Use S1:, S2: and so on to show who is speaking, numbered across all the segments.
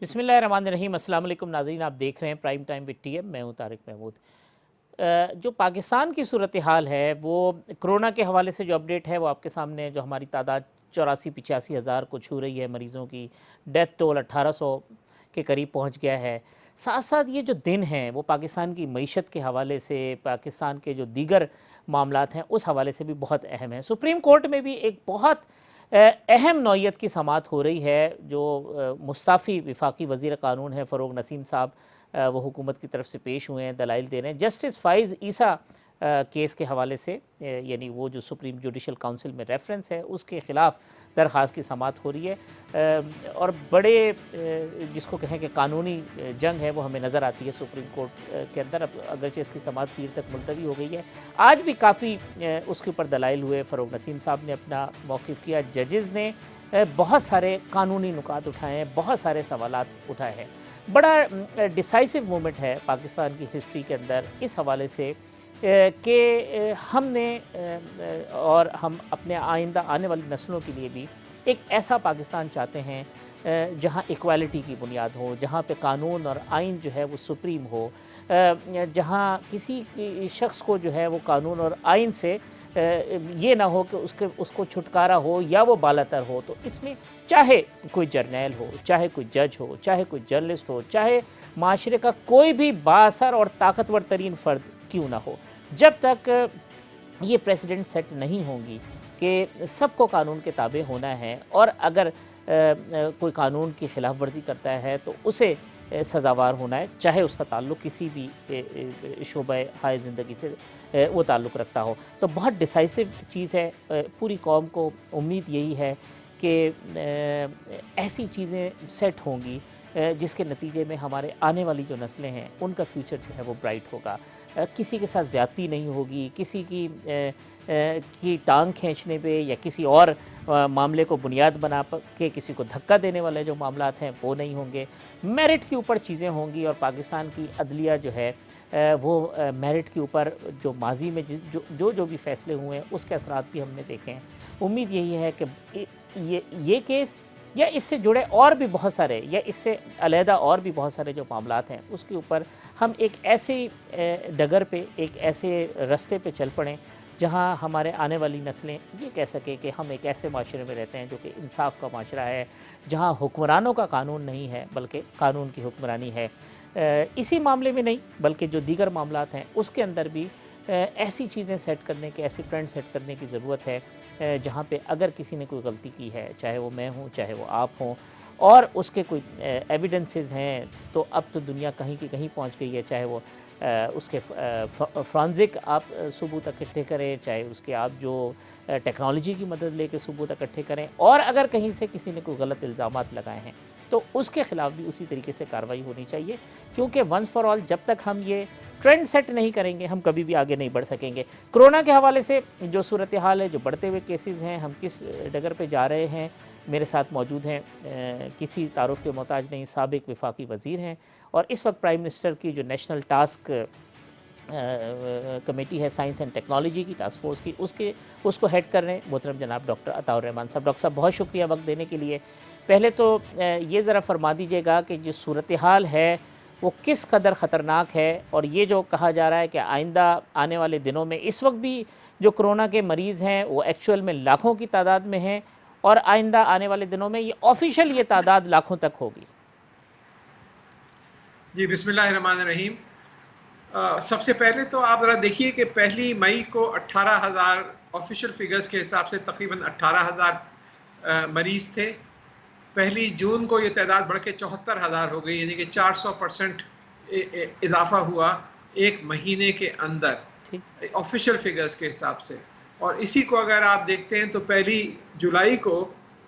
S1: बिस्मिल्लाहिर्रहमानिर्रहीम। अस्सलाम वालेकुम नाज़रीन, आप देख रहे हैं प्राइम टाइम विद टीएम। मैं हूं तारिक महमूद। जो पाकिस्तान की सूरत हाल है वो कोरोना के हवाले से जो अपडेट है वो आपके सामने है। जो हमारी तादाद 84-85 हज़ार को छू रही है, मरीज़ों की डेथ टोल 1800 के करीब पहुंच गया है। साथ साथ ये जो दिन हैं वो पाकिस्तान की मईशत के हवाले से, पाकिस्तान के जो दीगर मामलात हैं उस हवाले से भी बहुत अहम है। सुप्रीम कोर्ट में भी एक बहुत अहम नौइयत की समाअत हो रही है। जो मुस्ताफ़ी वफाकी वज़ीर क़ानून है फ़रोग नसीम साहब, वो हुकूमत की तरफ से पेश हुए हैं, दलाइल दे रहे हैं जस्टिस फ़ाइज़ ईसा केस के हवाले से। यानी वो जो सुप्रीम जुडिशल काउंसिल में रेफरेंस है उसके ख़िलाफ़ दरख्वास्त की समाअत हो रही है। और बड़े जिसको कहें कि कानूनी जंग है वो हमें नज़र आती है सुप्रीम कोर्ट के अंदर। अब अगरचे इसकी समाअत पीर तक मुलतवी हो गई है, आज भी काफ़ी उसके ऊपर दलाइल हुए। फ़रोग नसीम साहब ने अपना मौक़िफ़ किया, जजेज़ ने बहुत सारे कानूनी नुकात उठाए हैं, बहुत सारे सवालात उठाए हैं। बड़ा डिसाइसिव मोमेंट है पाकिस्तान की हिस्ट्री के अंदर इस हवाले से कि हमने और हम अपने आइंदा आने वाली नस्लों के लिए भी एक ऐसा पाकिस्तान चाहते हैं जहाँ इक्वालिटी की बुनियाद हो, जहाँ पे कानून और आइन जो है वो सुप्रीम हो, जहाँ किसी शख्स को जो है वो कानून और आइन से ये ना हो कि उसको छुटकारा हो या वो बालातर हो। तो इसमें चाहे कोई जर्नैल हो, चाहे कोई जज हो, चाहे कोई जर्नलिस्ट हो, चाहे माशरे का कोई भी बाअसर और ताकतवर तरीन फ़र्द क्यों ना हो, जब तक ये प्रेसिडेंट सेट नहीं होंगी कि सबको कानून के ताबे होना है और अगर कोई कानून की खिलाफ वर्जी करता है तो उसे सज़ावार होना है, चाहे उसका ताल्लुक़ किसी भी शोबे हाय ज़िंदगी से वो ताल्लुक़ रखता हो। तो बहुत डिसाइसिव चीज़ है। पूरी कौम को उम्मीद यही है कि ऐसी चीज़ें सेट होंगी जिसके नतीजे में हमारे आने वाली जो नस्लें हैं उनका फ्यूचर जो है वो ब्राइट होगा। किसी के साथ ज़्यादती नहीं होगी, किसी की टांग खींचने पे या किसी और मामले को बुनियाद बना के किसी को धक्का देने वाले जो मामलात हैं वो नहीं होंगे। मेरिट के ऊपर चीज़ें होंगी और पाकिस्तान की अदलिया जो है वो मेरिट के ऊपर जो माजी में जो भी फ़ैसले हुए हैं उसके असरात भी हमने देखे हैं। उम्मीद यही है कि ये केस या इससे जुड़े और भी बहुत सारे या इससे अलहदा और भी बहुत सारे जो मामलात हैं उसके ऊपर हम एक ऐसे डगर पे, एक ऐसे रास्ते पे चल पड़ें जहां हमारे आने वाली नस्लें ये कह सकें कि हम एक ऐसे माशरे में रहते हैं जो कि इंसाफ का माशरा है, जहां हुक्मरानों का कानून नहीं है बल्कि कानून की हुक्मरानी है। इसी मामले में नहीं बल्कि जो दीगर मामलात हैं उसके अंदर भी ऐसी चीज़ें सेट करने के, ऐसी ट्रेंड सेट करने की ज़रूरत है जहाँ पे अगर किसी ने कोई गलती की है, चाहे वो मैं हूँ चाहे वो आप हों, और उसके कोई एविडेंसेस हैं, तो अब तो दुनिया कहीं की कहीं पहुँच गई है। चाहे वो उसके फ्रांजिक आप सबूत इकट्ठे करें, चाहे उसके आप जो टेक्नोलॉजी की मदद लेके सबूत इकट्ठे करें, और अगर कहीं से किसी ने कोई गलत इल्ज़ामात लगाए हैं तो उसके ख़िलाफ़ भी उसी तरीके से कार्रवाई होनी चाहिए। क्योंकि वंस फॉर ऑल जब तक हम ये ट्रेंड सेट नहीं करेंगे हम कभी भी आगे नहीं बढ़ सकेंगे। कोरोना के हवाले से जो सूरत हाल है, जो बढ़ते हुए केसेस हैं, हम किस डगर पे जा रहे हैं, मेरे साथ मौजूद हैं किसी तारुफ के मोहताज नहीं, साबिक वफाकी वज़ीर हैं और इस वक्त प्राइम मिनिस्टर की जो नेशनल टास्क कमेटी है साइंस एंड टेक्नोलॉजी की, टास्क फोर्स की, उसको हेड कर रहे हैं मोहतरम जनाब डॉक्टर अताउर रहमान साहब। डॉक्टर साहब बहुत शुक्रिया वक्त देने के लिए। पहले तो ये ज़रा फरमा दीजिएगा कि जो सूरत हाल है वो किस कदर ख़तरनाक है, और ये जो कहा जा रहा है कि आइंदा आने वाले दिनों में, इस वक्त भी जो कोरोना के मरीज़ हैं वो एक्चुअल में लाखों की तादाद में हैं और आइंदा आने वाले दिनों में ये ऑफिशियल ये तादाद लाखों तक होगी।
S2: जी बिस्मिल्लाहिर्रहमानिर्रहीम। सबसे पहले तो आप ज़रा देखिए कि 1 मई को 18,000 ऑफिशियल फिगर्स के हिसाब से तकरीबन 18,000 मरीज़ थे। 1 जून को ये तादाद बढ़ के 74,000 हो गई, यानी कि 400% इजाफा हुआ एक महीने के अंदर ऑफिशियल फिगर्स के हिसाब से। और इसी को अगर आप देखते हैं तो 1 जुलाई को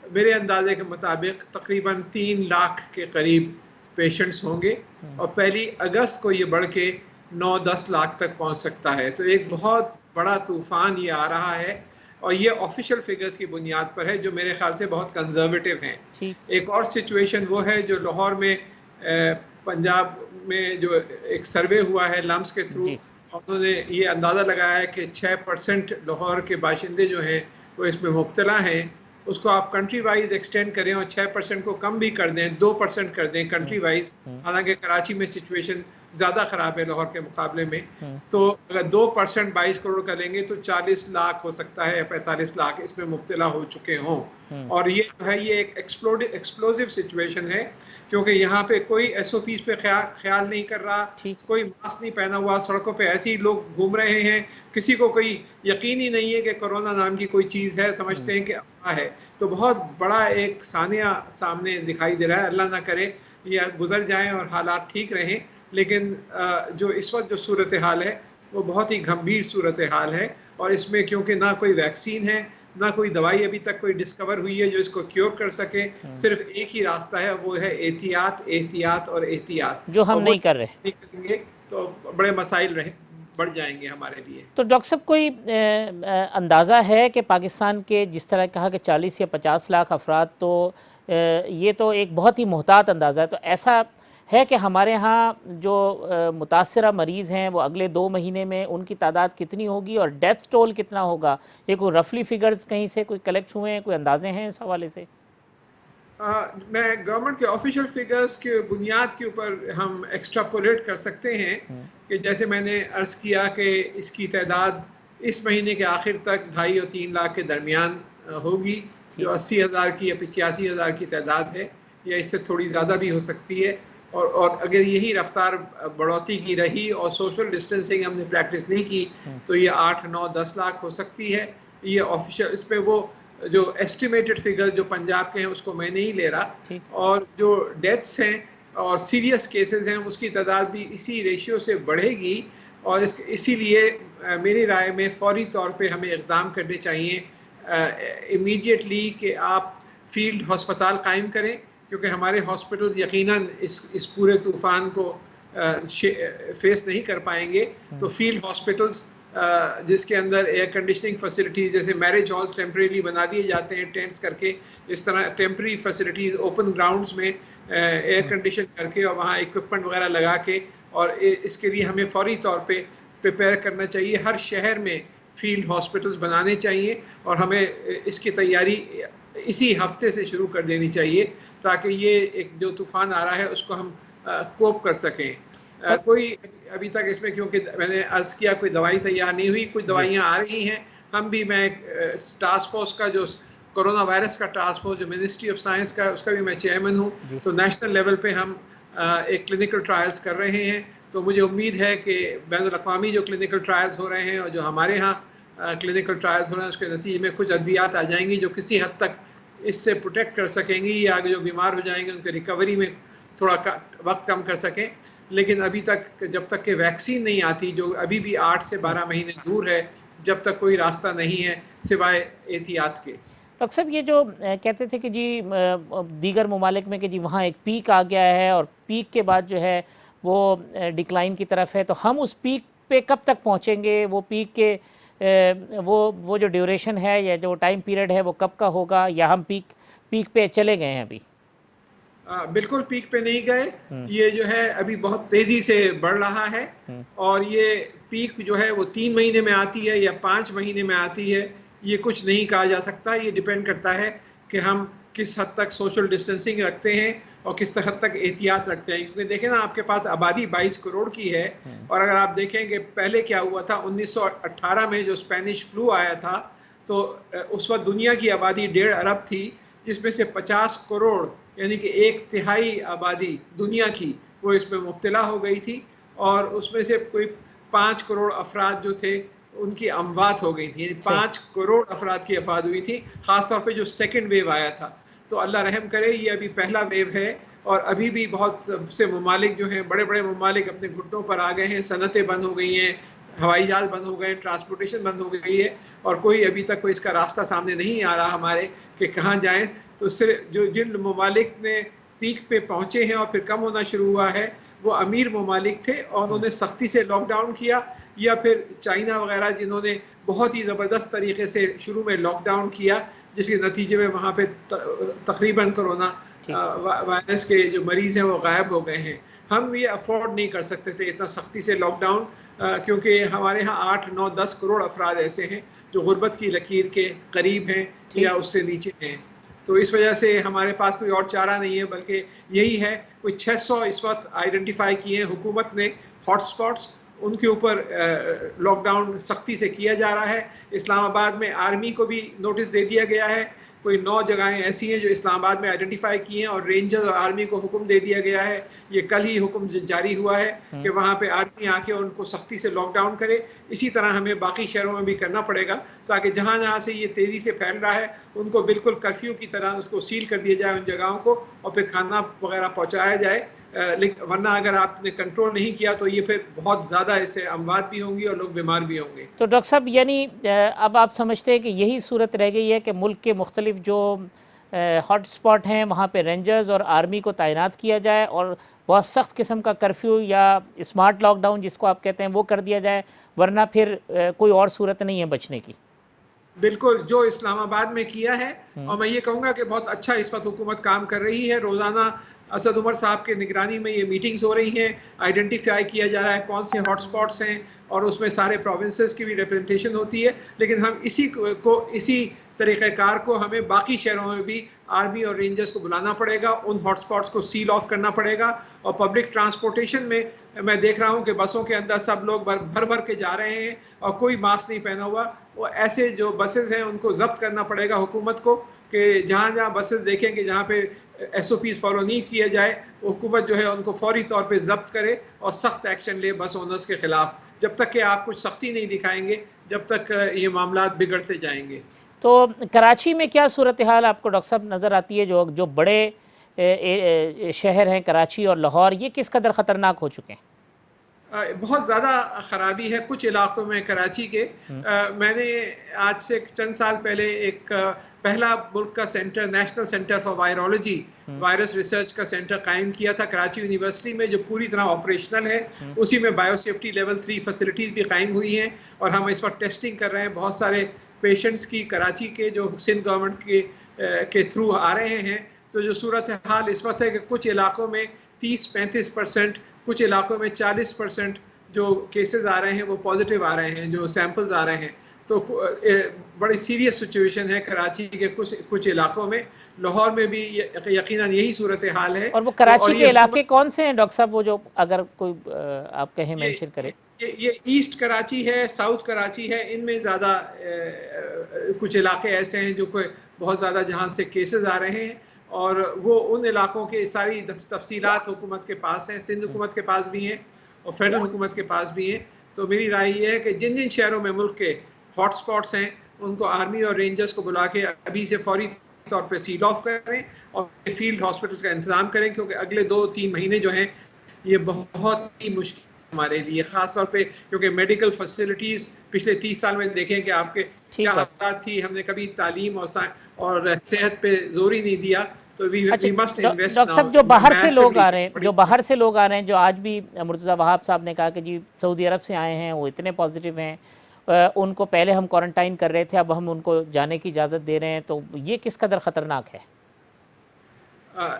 S2: मेरे अंदाजे के मुताबिक तकरीबन 3 लाख के करीब पेशेंट्स होंगे और 1 अगस्त को ये बढ़ के 9-10 लाख तक पहुंच सकता है। तो एक बहुत बड़ा तूफान ये आ रहा है और ये ऑफिशियल फिगर्स की बुनियाद पर है जो मेरे ख्याल से बहुत कंजर्वेटिव हैं। एक और सिचुएशन वो है जो लाहौर में पंजाब में जो एक सर्वे हुआ है लम्स के थ्रू, उन्होंने ये अंदाज़ा लगाया है कि 6% लाहौर के बाशिंदे जो हैं वो इसमें मुब्तला हैं उसको आप कंट्री वाइज एक्सटेंड करें और 6% को कम भी कर दें, 2% कर दें कंट्री वाइज। हालांकि कराची में सिचुएशन ज़्यादा ख़राब है लाहौर के मुकाबले में, तो अगर 2% 22 करोड़ का लेंगे तो 40 लाख हो सकता है या 45 लाख इसमें मुब्तला हो चुके हों। और ये जो है ये एक एक्सप्लोजिव सिचुएशन है, क्योंकि यहाँ पे कोई SOPs पे ख्याल नहीं कर रहा, कोई मास्क नहीं पहना हुआ, सड़कों पे ऐसे ही लोग घूम रहे हैं, किसी को कोई यकीन ही नहीं है कि कोरोना नाम की कोई चीज़ है, समझते हैं कि अफवाह है। तो बहुत बड़ा एक सानिया सामने दिखाई दे रहा है। अल्लाह ना करे ये गुजर जाएं और हालात ठीक रहें, लेकिन जो इस वक्त जो सूरत हाल है वो बहुत ही गंभीर सूरत हाल है। और इसमें क्योंकि ना कोई वैक्सीन है, ना कोई दवाई अभी तक कोई डिस्कवर हुई है जो इसको क्योर कर सके, सिर्फ एक ही रास्ता है, वो है एहतियात, एहतियात और एहतियात,
S1: जो हम नहीं कर रहे।
S2: नहीं करेंगे तो बड़े मसाइल बढ़ जाएंगे हमारे लिए।
S1: तो डॉक्टर साहब कोई अंदाज़ा है कि पाकिस्तान के जिस तरह कहा कि 40 या 50 लाख अफराद, तो ये तो एक बहुत ही मोहतात अंदाज़ा है, तो ऐसा है कि हमारे यहाँ जो मुतासरा मरीज़ हैं वो अगले 2 महीने में उनकी तादाद कितनी होगी और डेथ टोल कितना होगा? ये कोई रफली फिगर्स कहीं से कोई कलेक्ट हुए हैं, कोई अंदाजे हैं इस हवाले से?
S2: मैं गवर्नमेंट के ऑफिशियल फिगर्स के बुनियाद के ऊपर हम एक्स्ट्रापोलेट कर सकते हैं कि जैसे मैंने अर्ज़ किया कि इसकी तादाद इस महीने के आखिर तक 2.5 और 3 लाख के दरमियान होगी, जो 80,000 की या 85,000 की तादाद है, या इससे थोड़ी ज़्यादा भी हो सकती है। और अगर यही रफ्तार बढ़ोतरी की रही और सोशल डिस्टेंसिंग हमने प्रैक्टिस नहीं की तो ये 8, 9, 10 लाख हो सकती है। ये ऑफिशियल, इस पे वो जो एस्टिमेटेड फिगर जो पंजाब के हैं उसको मैं नहीं ले रहा, और जो डेथ्स हैं और सीरियस केसेस हैं उसकी तादाद भी इसी रेशियो से बढ़ेगी। और इसीलिए मेरी राय में फौरी तौर पे हमें इक़दाम करने चाहिए इमीडिएटली कि आप फील्ड हस्पताल कायम करें, क्योंकि हमारे हॉस्पिटल्स यकीनन इस पूरे तूफ़ान को फेस नहीं कर पाएंगे। तो फील्ड हॉस्पिटल्स जिसके अंदर एयर कंडीशनिंग फैसिलिटीज़, जैसे मैरिज हॉल्स टेम्परेरी बना दिए जाते हैं टेंट्स करके, इस तरह टेम्परेरी फैसिलिटीज़ ओपन ग्राउंड्स में एयर कंडीशन करके और वहाँ इक्विपमेंट वगैरह लगा के, और इसके लिए हमें फौरी तौर पे प्रिपेयर करना चाहिए। हर शहर में फील्ड हॉस्पिटल्स बनाने चाहिए और हमें इसकी तैयारी इसी हफ्ते से शुरू कर देनी चाहिए ताकि ये एक जो तूफ़ान आ रहा है उसको हम कोप कर सकें। कोई अभी तक इसमें, क्योंकि मैंने अर्ज़ किया, कोई दवाई तैयार नहीं हुई, कुछ दवाइयाँ आ रही हैं। हम भी, मैं टास्क फोर्स का जो कोरोना वायरस का टास्क फोर्स जो मिनिस्ट्री ऑफ साइंस का, उसका भी मैं चेयरमैन हूँ, तो नेशनल लेवल पे हम एक क्लिनिकल ट्रायल्स कर रहे हैं। तो मुझे उम्मीद है कि बैनुल-अक़वामी जो क्लिनिकल ट्रायल्स हो रहे हैं और जो हमारे यहाँ क्लिनिकल ट्रायल्स हो रहे हैं उसके नतीजे में कुछ अद्वियात आ जाएंगी जो किसी हद तक इससे प्रोटेक्ट कर सकेंगी, या आगे जो बीमार हो जाएंगे उनके रिकवरी में थोड़ा वक्त कम कर सकें। लेकिन अभी तक जब तक कि वैक्सीन नहीं आती, जो अभी भी 8 से 12 महीने दूर है, जब तक कोई रास्ता नहीं है सिवाय एहतियात के।
S1: डॉक्टर साहब ये जो कहते थे कि जी दीगर ममालिक में कि जी वहाँ एक पीक आ गया है और पीक के बाद जो है वो डिक्लाइन की तरफ है, तो हम उस पीक पे कब तक पहुँचेंगे? वो पीक के वो जो ड्यूरेशन है या जो टाइम पीरियड है वो कब का होगा, या हम पीक पे चले गए हैं अभी?
S2: बिल्कुल पीक पे नहीं गए। ये जो है अभी बहुत तेज़ी से बढ़ रहा है, और ये पीक जो है वो 3 महीने में आती है या 5 महीने में आती है, ये कुछ नहीं कहा जा सकता। ये डिपेंड करता है कि हम किस हद तक सोशल डिस्टेंसिंग रखते हैं और किस हद तक एहतियात रखते हैं। क्योंकि देखें ना, आपके पास आबादी 22 करोड़ की है, और अगर आप देखें कि पहले क्या हुआ था, 1918 में जो स्पेनिश फ्लू आया था, तो उस वक्त दुनिया की आबादी 1.5 अरब थी, जिसमें से 50 करोड़ यानी कि 1/3 आबादी दुनिया की वो इसमें मुब्तला हो गई थी, और उसमें से कोई 5 करोड़ अफराद जो थे उनकी अमवात हो गई थी। 5 करोड़ अफराद की वफ़ात हुई थी, ख़ासतौर पे जो सेकंड वेव आया था। तो अल्लाह रहम करे, ये अभी पहला वेव है, और अभी भी बहुत से ममालिक जो हैं, बड़े बड़े ममालिक अपने घुटनों पर आ गए हैं, सनतें बंद हो गई हैं, हवाई जहाज़ बंद हो गए, ट्रांसपोर्टेशन बंद हो गई है, और कोई अभी तक कोई इसका रास्ता सामने नहीं आ रहा हमारे कि कहाँ जाएँ। तो सिर्फ जो जिन ममालिक ने पीक पे पहुँचे हैं और फिर कम होना शुरू हुआ है, वो अमीर ममालिक थे और उन्होंने सख्ती से लॉकडाउन किया, या फिर चाइना वगैरह जिन्होंने बहुत ही ज़बरदस्त तरीके से शुरू में लॉकडाउन किया, जिसके नतीजे में वहाँ पे तकरीबन कोरोना
S1: ठीक।
S2: वायरस के जो मरीज़ हैं वो गायब हो गए हैं। हम ये अफोर्ड नहीं कर सकते थे इतना सख्ती से लॉकडाउन, क्योंकि हमारे यहाँ 8, 9, 10 करोड़ अफराद ऐसे हैं जो गुर्बत की लकीर के करीब हैं या
S1: ठीक।
S2: उससे नीचे हैं। तो इस वजह से हमारे पास कोई और चारा नहीं है, बल्कि यही है। कोई 600 इस वक्त आइडेंटिफाई किए हैं हुकूमत ने हॉटस्पॉट्स, उनके ऊपर लॉकडाउन सख्ती से किया जा रहा है। इस्लामाबाद में आर्मी को भी नोटिस दे दिया गया है। कोई 9 जगहें ऐसी हैं जो इस्लामाबाद में आइडेंटिफाई की हैं, और रेंजर्स और आर्मी को हुक्म दे दिया गया है, ये कल ही हुक्म जारी हुआ है कि वहाँ पे आर्मी आके उनको सख्ती से लॉकडाउन करे। इसी तरह हमें बाकी शहरों में भी करना पड़ेगा, ताकि जहाँ जहाँ से ये तेज़ी से फैल रहा है उनको बिल्कुल कर्फ्यू की तरह उसको सील कर दिया जाए उन जगहों को, और फिर खाना वगैरह पहुँचाया जाए। लेकिन वरना अगर आपने कंट्रोल नहीं किया तो ये फिर बहुत ज़्यादा इससे अमवात भी होंगी और लोग बीमार भी होंगे।
S1: तो डॉक्टर साहब, यानी अब आप समझते हैं कि यही सूरत रह गई है कि मुल्क के मुख्तलिफ जो हॉट स्पॉट हैं वहाँ पे रेंजर्स और आर्मी को तैनात किया जाए और बहुत सख्त किस्म का कर्फ्यू या स्मार्ट लॉकडाउन जिसको आप कहते हैं वो कर दिया जाए, वरना फिर कोई और सूरत नहीं है बचने की।
S2: बिल्कुल, जो इस्लामाबाद में किया है, और मैं ये कहूँगा कि बहुत अच्छा इस वक्त हुकूमत काम कर रही है। रोज़ाना असद उमर साहब के निगरानी में ये मीटिंग्स हो रही हैं, आइडेंटिफाई किया जा रहा है कौन से हॉटस्पॉट्स हैं, और उसमें सारे प्रोविंसेस की भी रिप्रेजेंटेशन होती है। लेकिन हम इसी तरीक़ेकार को हमें बाकी शहरों में भी आर्मी और रेंजर्स को बुलाना पड़ेगा, उन हॉटस्पॉट्स को सील ऑफ करना पड़ेगा। और पब्लिक ट्रांसपोर्टेशन में मैं देख रहा हूँ कि बसों के अंदर सब लोग भर भर के जा रहे हैं और कोई मास्क नहीं पहना हुआ। वो ऐसे जो बसेस हैं उनको जब्त करना पड़ेगा हुकूमत को, कि जहाँ जहाँ बसेस देखें कि जहाँ पे SOPs फॉलो नहीं किया जाए, हुकूमत जो है उनको फौरी तौर पे जब्त करे और सख्त एक्शन ले बस ओनर्स के खिलाफ। जब तक कि आप कुछ सख्ती नहीं दिखाएंगे, जब तक ये मामला बिगड़ते जाएंगे।
S1: तो कराची में क्या सूरत हाल आपको डॉक्टर साहब नज़र आती है? जो बड़े शहर हैं कराची और लाहौर, ये किस कदर ख़तरनाक हो चुके हैं?
S2: बहुत ज़्यादा ख़राबी है कुछ इलाक़ों में कराची के। मैंने आज से चंद साल पहले एक पहला मुल्क का centre, national centre for virology, virus research का सेंटर कायम किया था कराची यूनिवर्सिटी में, जो पूरी तरह ऑपरेशनल है। उसी में बायोसेफ्टी लेवल 3 फैसिलिटीज़ भी कायम हुई हैं, और हम इस वक्त टेस्टिंग कर रहे हैं बहुत सारे पेशेंट्स की कराची के, जो सिंध गवर्नमेंट के थ्रू आ रहे हैं। तो जो सूरत हाल इस वक्त है कि कुछ इलाक़ों में 30-35%, कुछ इलाकों में 40% जो केसेस आ रहे हैं वो पॉजिटिव आ रहे हैं, जो सैंपल्स आ रहे हैं। तो बड़ी सीरियस सिचुएशन है कराची के कुछ इलाकों में। लाहौर में भी यकीनन यही सूरत हाल है।
S1: और वो कराची के इलाके कौन से हैं डॉक्टर साहब, वो जो अगर कोई आप कहें मेंशन करें?
S2: ये ईस्ट कराची है, साउथ कराची है, इनमें ज़्यादा कुछ इलाके ऐसे हैं जो कोई बहुत ज़्यादा जहाँ से केसेस आ रहे हैं, और वो उन इलाकों के सारी तफसीलात हुकूमत के पास हैं, सिंध हुकूमत के पास भी हैं और फेडरल हुकूमत के पास भी हैं। तो मेरी राय ये है कि जिन जिन शहरों में मुल्क के हॉटस्पॉट्स हैं उनको आर्मी और रेंजर्स को बुला के अभी से फौरी तौर पे सील ऑफ करें और फील्ड हॉस्पिटल्स का इंतज़ाम करें, क्योंकि अगले 2-3 महीने जो हैं ये बहुत ही मुश्किल हमारे लिए, ख़ास तौर पे क्योंकि मेडिकल फैसिलिटीज़ पिछले 30 साल में देखें कि आपके क्या हालात थी। हमने कभी तालीम और सेहत पे जोर ही नहीं दिया। तो वी मस्ट इन्वेस्ट।
S1: डॉक्टर साहब, जो बाहर से लोग आ रहे हैं, जो आज भी मुर्तज़ा वहाब साहब ने कहा कि जी सऊदी अरब से आए हैं, वो इतने पॉजिटिव हैं, उनको पहले हम क्वारंटाइन कर रहे थे, अब हम उनको जाने की इजाज़त दे रहे हैं, तो ये किस कदर ख़तरनाक है?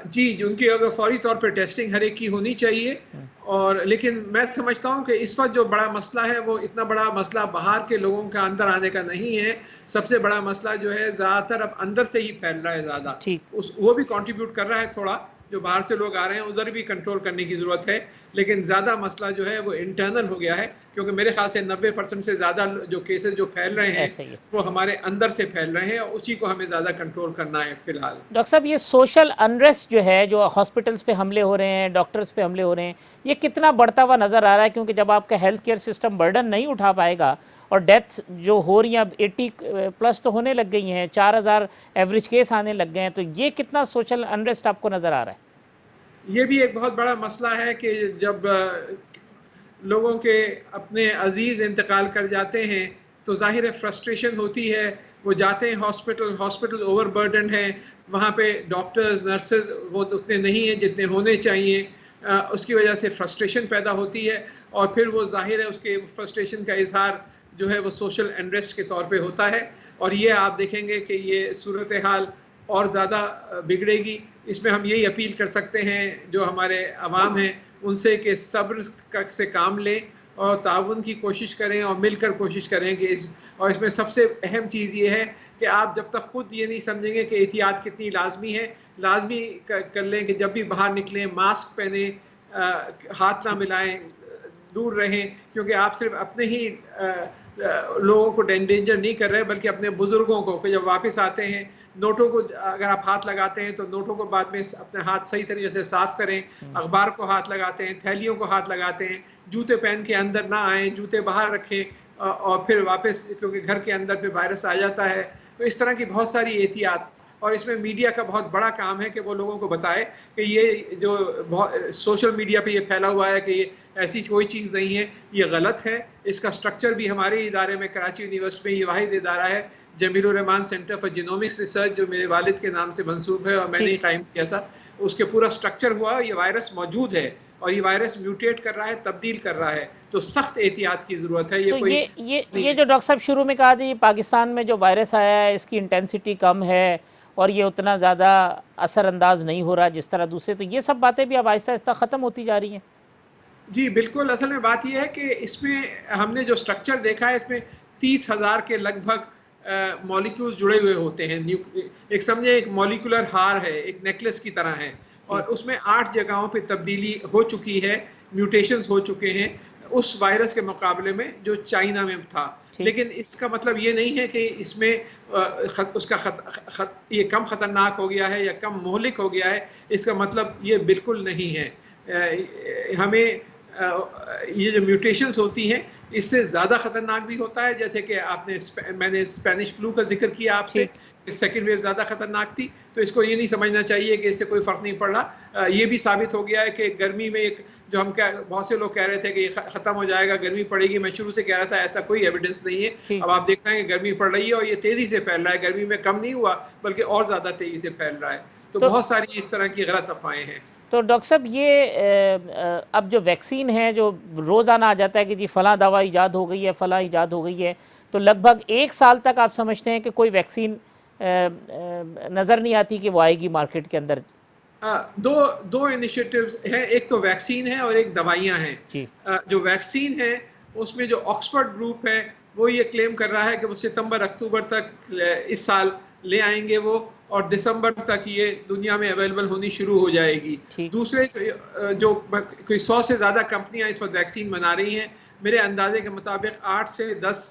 S2: जी, उनकी अगर फौरी तौर पर टेस्टिंग हर एक की होनी चाहिए। और लेकिन मैं समझता हूँ कि इस वक्त जो बड़ा मसला है वो इतना बड़ा मसला बाहर के लोगों का अंदर आने का नहीं है। सबसे बड़ा मसला जो है ज़्यादातर अब अंदर से ही फैल रहा है ज़्यादा। वो भी कंट्रीब्यूट कर रहा है थोड़ा, जो बाहर से लोग आ रहे हैं उधर भी कंट्रोल करने की ज़रूरत है। लेकिन ज़्यादा मसला जो है वो इंटरनल हो गया है, क्योंकि मेरे ख्याल से 90% से ज़्यादा जो केसेस जो फैल रहे हैं वो हमारे अंदर से फैल रहे हैं, और उसी को हमें ज़्यादा कंट्रोल करना है फ़िलहाल।
S1: डॉक्टर साहब, ये सोशल अनरेस्ट जो है, जो हॉस्पिटल्स पे हमले हो रहे हैं, डॉक्टर्स पे हमले हो रहे हैं, ये कितना बढ़ता हुआ नज़र आ रहा है? क्योंकि जब आपका हेल्थ केयर सिस्टम बर्डन नहीं उठा पाएगा, और डेथ जो हो रही हैं 80+ तो होने लग गई हैं, 4000 एवरेज केस आने लग गए हैं, तो ये कितना सोशल अनरेस्ट आपको नज़र आ रहा है?
S2: ये भी एक बहुत बड़ा मसला है कि जब लोगों के अपने अजीज़ इंतकाल कर जाते हैं तो ज़ाहिर है फ्रस्ट्रेशन होती है। वो जाते हैं हॉस्पिटल ओवरबर्डन है, वहाँ पे डॉक्टर्स नर्सेज वो उतने नहीं हैं जितने होने चाहिए। उसकी वजह से फ्रस्ट्रेशन पैदा होती है, और फिर वो ज़ाहिर है उसके फ्रस्ट्रेशन का इजहार जो है वो सोशल अनरेस्ट के तौर पे होता है। और ये आप देखेंगे कि ये सूरत हाल और ज़्यादा बिगड़ेगी। इसमें हम यही अपील कर सकते हैं जो हमारे अवाम हैं उनसे कि सब्र से काम लें और ताउन की कोशिश करें और मिलकर कोशिश करें कि इसमें सबसे अहम चीज़ ये है कि आप जब तक खुद ये नहीं समझेंगे कि एहतियात कितनी लाजमी है, लाजमी कर लें कि जब भी बाहर निकलें मास्क पहने, हाथ ना मिलाएं, दूर रहें, क्योंकि आप सिर्फ अपने ही लोगों को डेंजर नहीं कर रहे बल्कि अपने बुजुर्गों को, कि जब वापस आते हैं नोटों को अगर आप हाथ लगाते हैं तो नोटों को बाद में अपने हाथ सही तरीके से साफ करें, अखबार को हाथ लगाते हैं, थैलियों को हाथ लगाते हैं, जूते पहन के अंदर ना आए, जूते बाहर रखें और फिर वापस, क्योंकि घर के अंदर फिर वायरस आ जाता है। तो इस तरह की बहुत सारी एहतियात, और इसमें मीडिया का बहुत बड़ा काम है कि वो लोगों को बताए कि ये जो सोशल मीडिया पे ये फैला हुआ है कि ये ऐसी कोई चीज़ नहीं है, ये गलत है। इसका स्ट्रक्चर भी हमारे इदारे में, कराची यूनिवर्सिटी में ये वाहिद इदारा है Jamilur Rahman centre for genomics research, जो मेरे वालिद के नाम से मंसूब है और मैंने ही कायम किया था। उसके पूरा स्ट्रक्चर हुआ, ये वायरस मौजूद है और ये वायरस म्यूटेट कर रहा है, तब्दील कर रहा है, तो सख्त एहतियात की ज़रूरत है।
S1: तो ये जो डॉक्टर साहब शुरू में कहा था, ये पाकिस्तान में जो वायरस आया है इसकी इंटेंसिटी कम है और ये उतना ज़्यादा असरअंदाज नहीं हो रहा जिस तरह दूसरे, तो ये सब बातें भी अब आहिस्ता आहिस्ता ख़त्म होती जा रही हैं। जी
S2: बिल्कुल, असल में बात यह है कि इसमें हमने जो स्ट्रक्चर देखा है इसमें 30,000 के लगभग मॉलिक्यूल्स जुड़े हुए होते हैं। एक समझे एक मॉलिकुलर हार है, एक नेकलेस की तरह है, और उसमें 8 जगहों पे तब्दीली हो चुकी है, म्यूटेशंस हो चुके हैं उस वायरस के मुकाबले में जो चाइना में था। लेकिन इसका मतलब ये नहीं है कि इसमें उसका ये कम ख़तरनाक हो गया है या कम मोहलिक हो गया है, इसका मतलब ये बिल्कुल नहीं है। हमें ये जो म्यूटेशंस होती हैं इससे ज़्यादा ख़तरनाक भी होता है, जैसे कि मैंने स्पेनिश फ्लू का जिक्र किया आपसे, सेकेंड वेव ज़्यादा ख़तरनाक थी। तो इसको ये नहीं समझना चाहिए कि इससे कोई फ़र्क नहीं पड़ रहा। ये भी साबित हो गया है कि गर्मी में एक जो हम बहुत से लोग कह रहे थे कि ये ख़त्म हो जाएगा, गर्मी पड़ेगी, मैं शुरू से कह रहा था ऐसा कोई एविडेंस नहीं है। अब आप देख रहे हैं कि गर्मी पड़ रही है और ये तेज़ी से फैल रहा है, गर्मी में कम नहीं हुआ बल्कि और ज़्यादा तेज़ी से फैल रहा है। तो बहुत सारी इस तरह की गलत अफवाहें हैं।
S1: तो डॉक्टर साहब ये अब जो वैक्सीन है, जो रोज़ाना आ जाता है कि जी फ़लाँ दवा ईजाद हो गई है, फ़लाँ ईजाद हो गई है, तो लगभग 1 साल तक आप समझते हैं कि कोई वैक्सीन नज़र नहीं आती कि वो आएगी मार्केट के अंदर?
S2: दो इनिशिएटिव्स हैं, एक तो वैक्सीन है और एक दवाइयाँ हैं। जो वैक्सीन है उसमें जो ऑक्सफोर्ड ग्रुप है वो ये क्लेम कर रहा है कि वो सितंबर अक्टूबर तक इस साल ले आएंगे वो, और दिसंबर तक ये दुनिया में अवेलेबल होनी शुरू हो जाएगी। दूसरे जो कोई 100 से ज़्यादा कंपनियां इस वक्त वैक्सीन बना रही हैं, मेरे अंदाजे के मुताबिक 8 से 10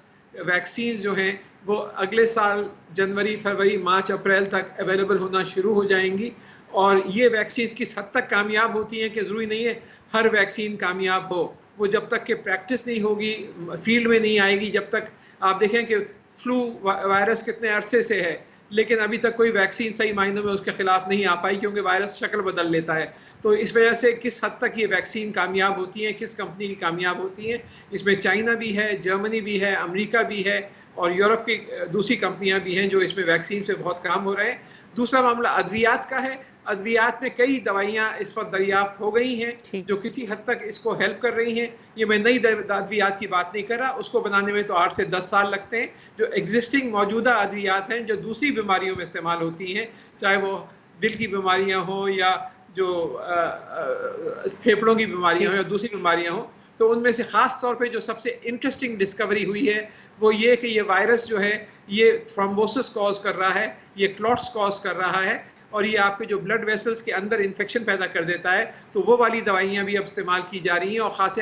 S2: वैक्सीन जो हैं वो अगले साल जनवरी, फरवरी, मार्च, अप्रैल तक अवेलेबल होना शुरू हो जाएंगी। और ये वैक्सीन किस हद तक कामयाब होती हैं कि ज़रूरी नहीं है हर वैक्सीन कामयाब हो, वो जब तक कि प्रैक्टिस नहीं होगी, फील्ड में नहीं आएगी, जब तक आप देखें कि फ्लू वायरस कितने अरसे से है लेकिन अभी तक कोई वैक्सीन सही मायनों में उसके खिलाफ नहीं आ पाई, क्योंकि वायरस शक्ल बदल लेता है। तो इस वजह से किस हद तक ये वैक्सीन कामयाब होती है, किस कंपनी की कामयाब होती है, इसमें चाइना भी है, जर्मनी भी है, अमेरिका भी है और यूरोप की दूसरी कंपनियां भी हैं जो इसमें वैक्सीन पे बहुत काम हो रहे हैं। दूसरा मामला अद्वियात का है। अद्वियात में कई दवाइयाँ इस वक्त दरियाफ्त हो गई हैं जो किसी हद तक इसको हेल्प कर रही हैं। ये मैं नई अद्वियात की बात नहीं कर रहा, उसको बनाने में तो 8 से 10 साल लगते हैं। जो एग्जिस्टिंग मौजूदा अद्वियात हैं जो दूसरी बीमारियों में इस्तेमाल होती हैं, चाहे वो दिल की बीमारियां हों या जो फेफड़ों की बीमारियां हों या दूसरी बीमारियां हों, तो उनमें से ख़ास तौर पे जो सबसे इंटरेस्टिंग डिस्कवरी हुई है वो ये कि ये वायरस जो है ये थ्रोम्बोसिस कॉज कर रहा है, ये क्लॉट्स कॉज कर रहा है और ये आपके जो ब्लड वेसल्स के अंदर इन्फेक्शन पैदा कर देता है। तो वो वाली दवाइयाँ भी अब इस्तेमाल की जा रही हैं और ख़ासे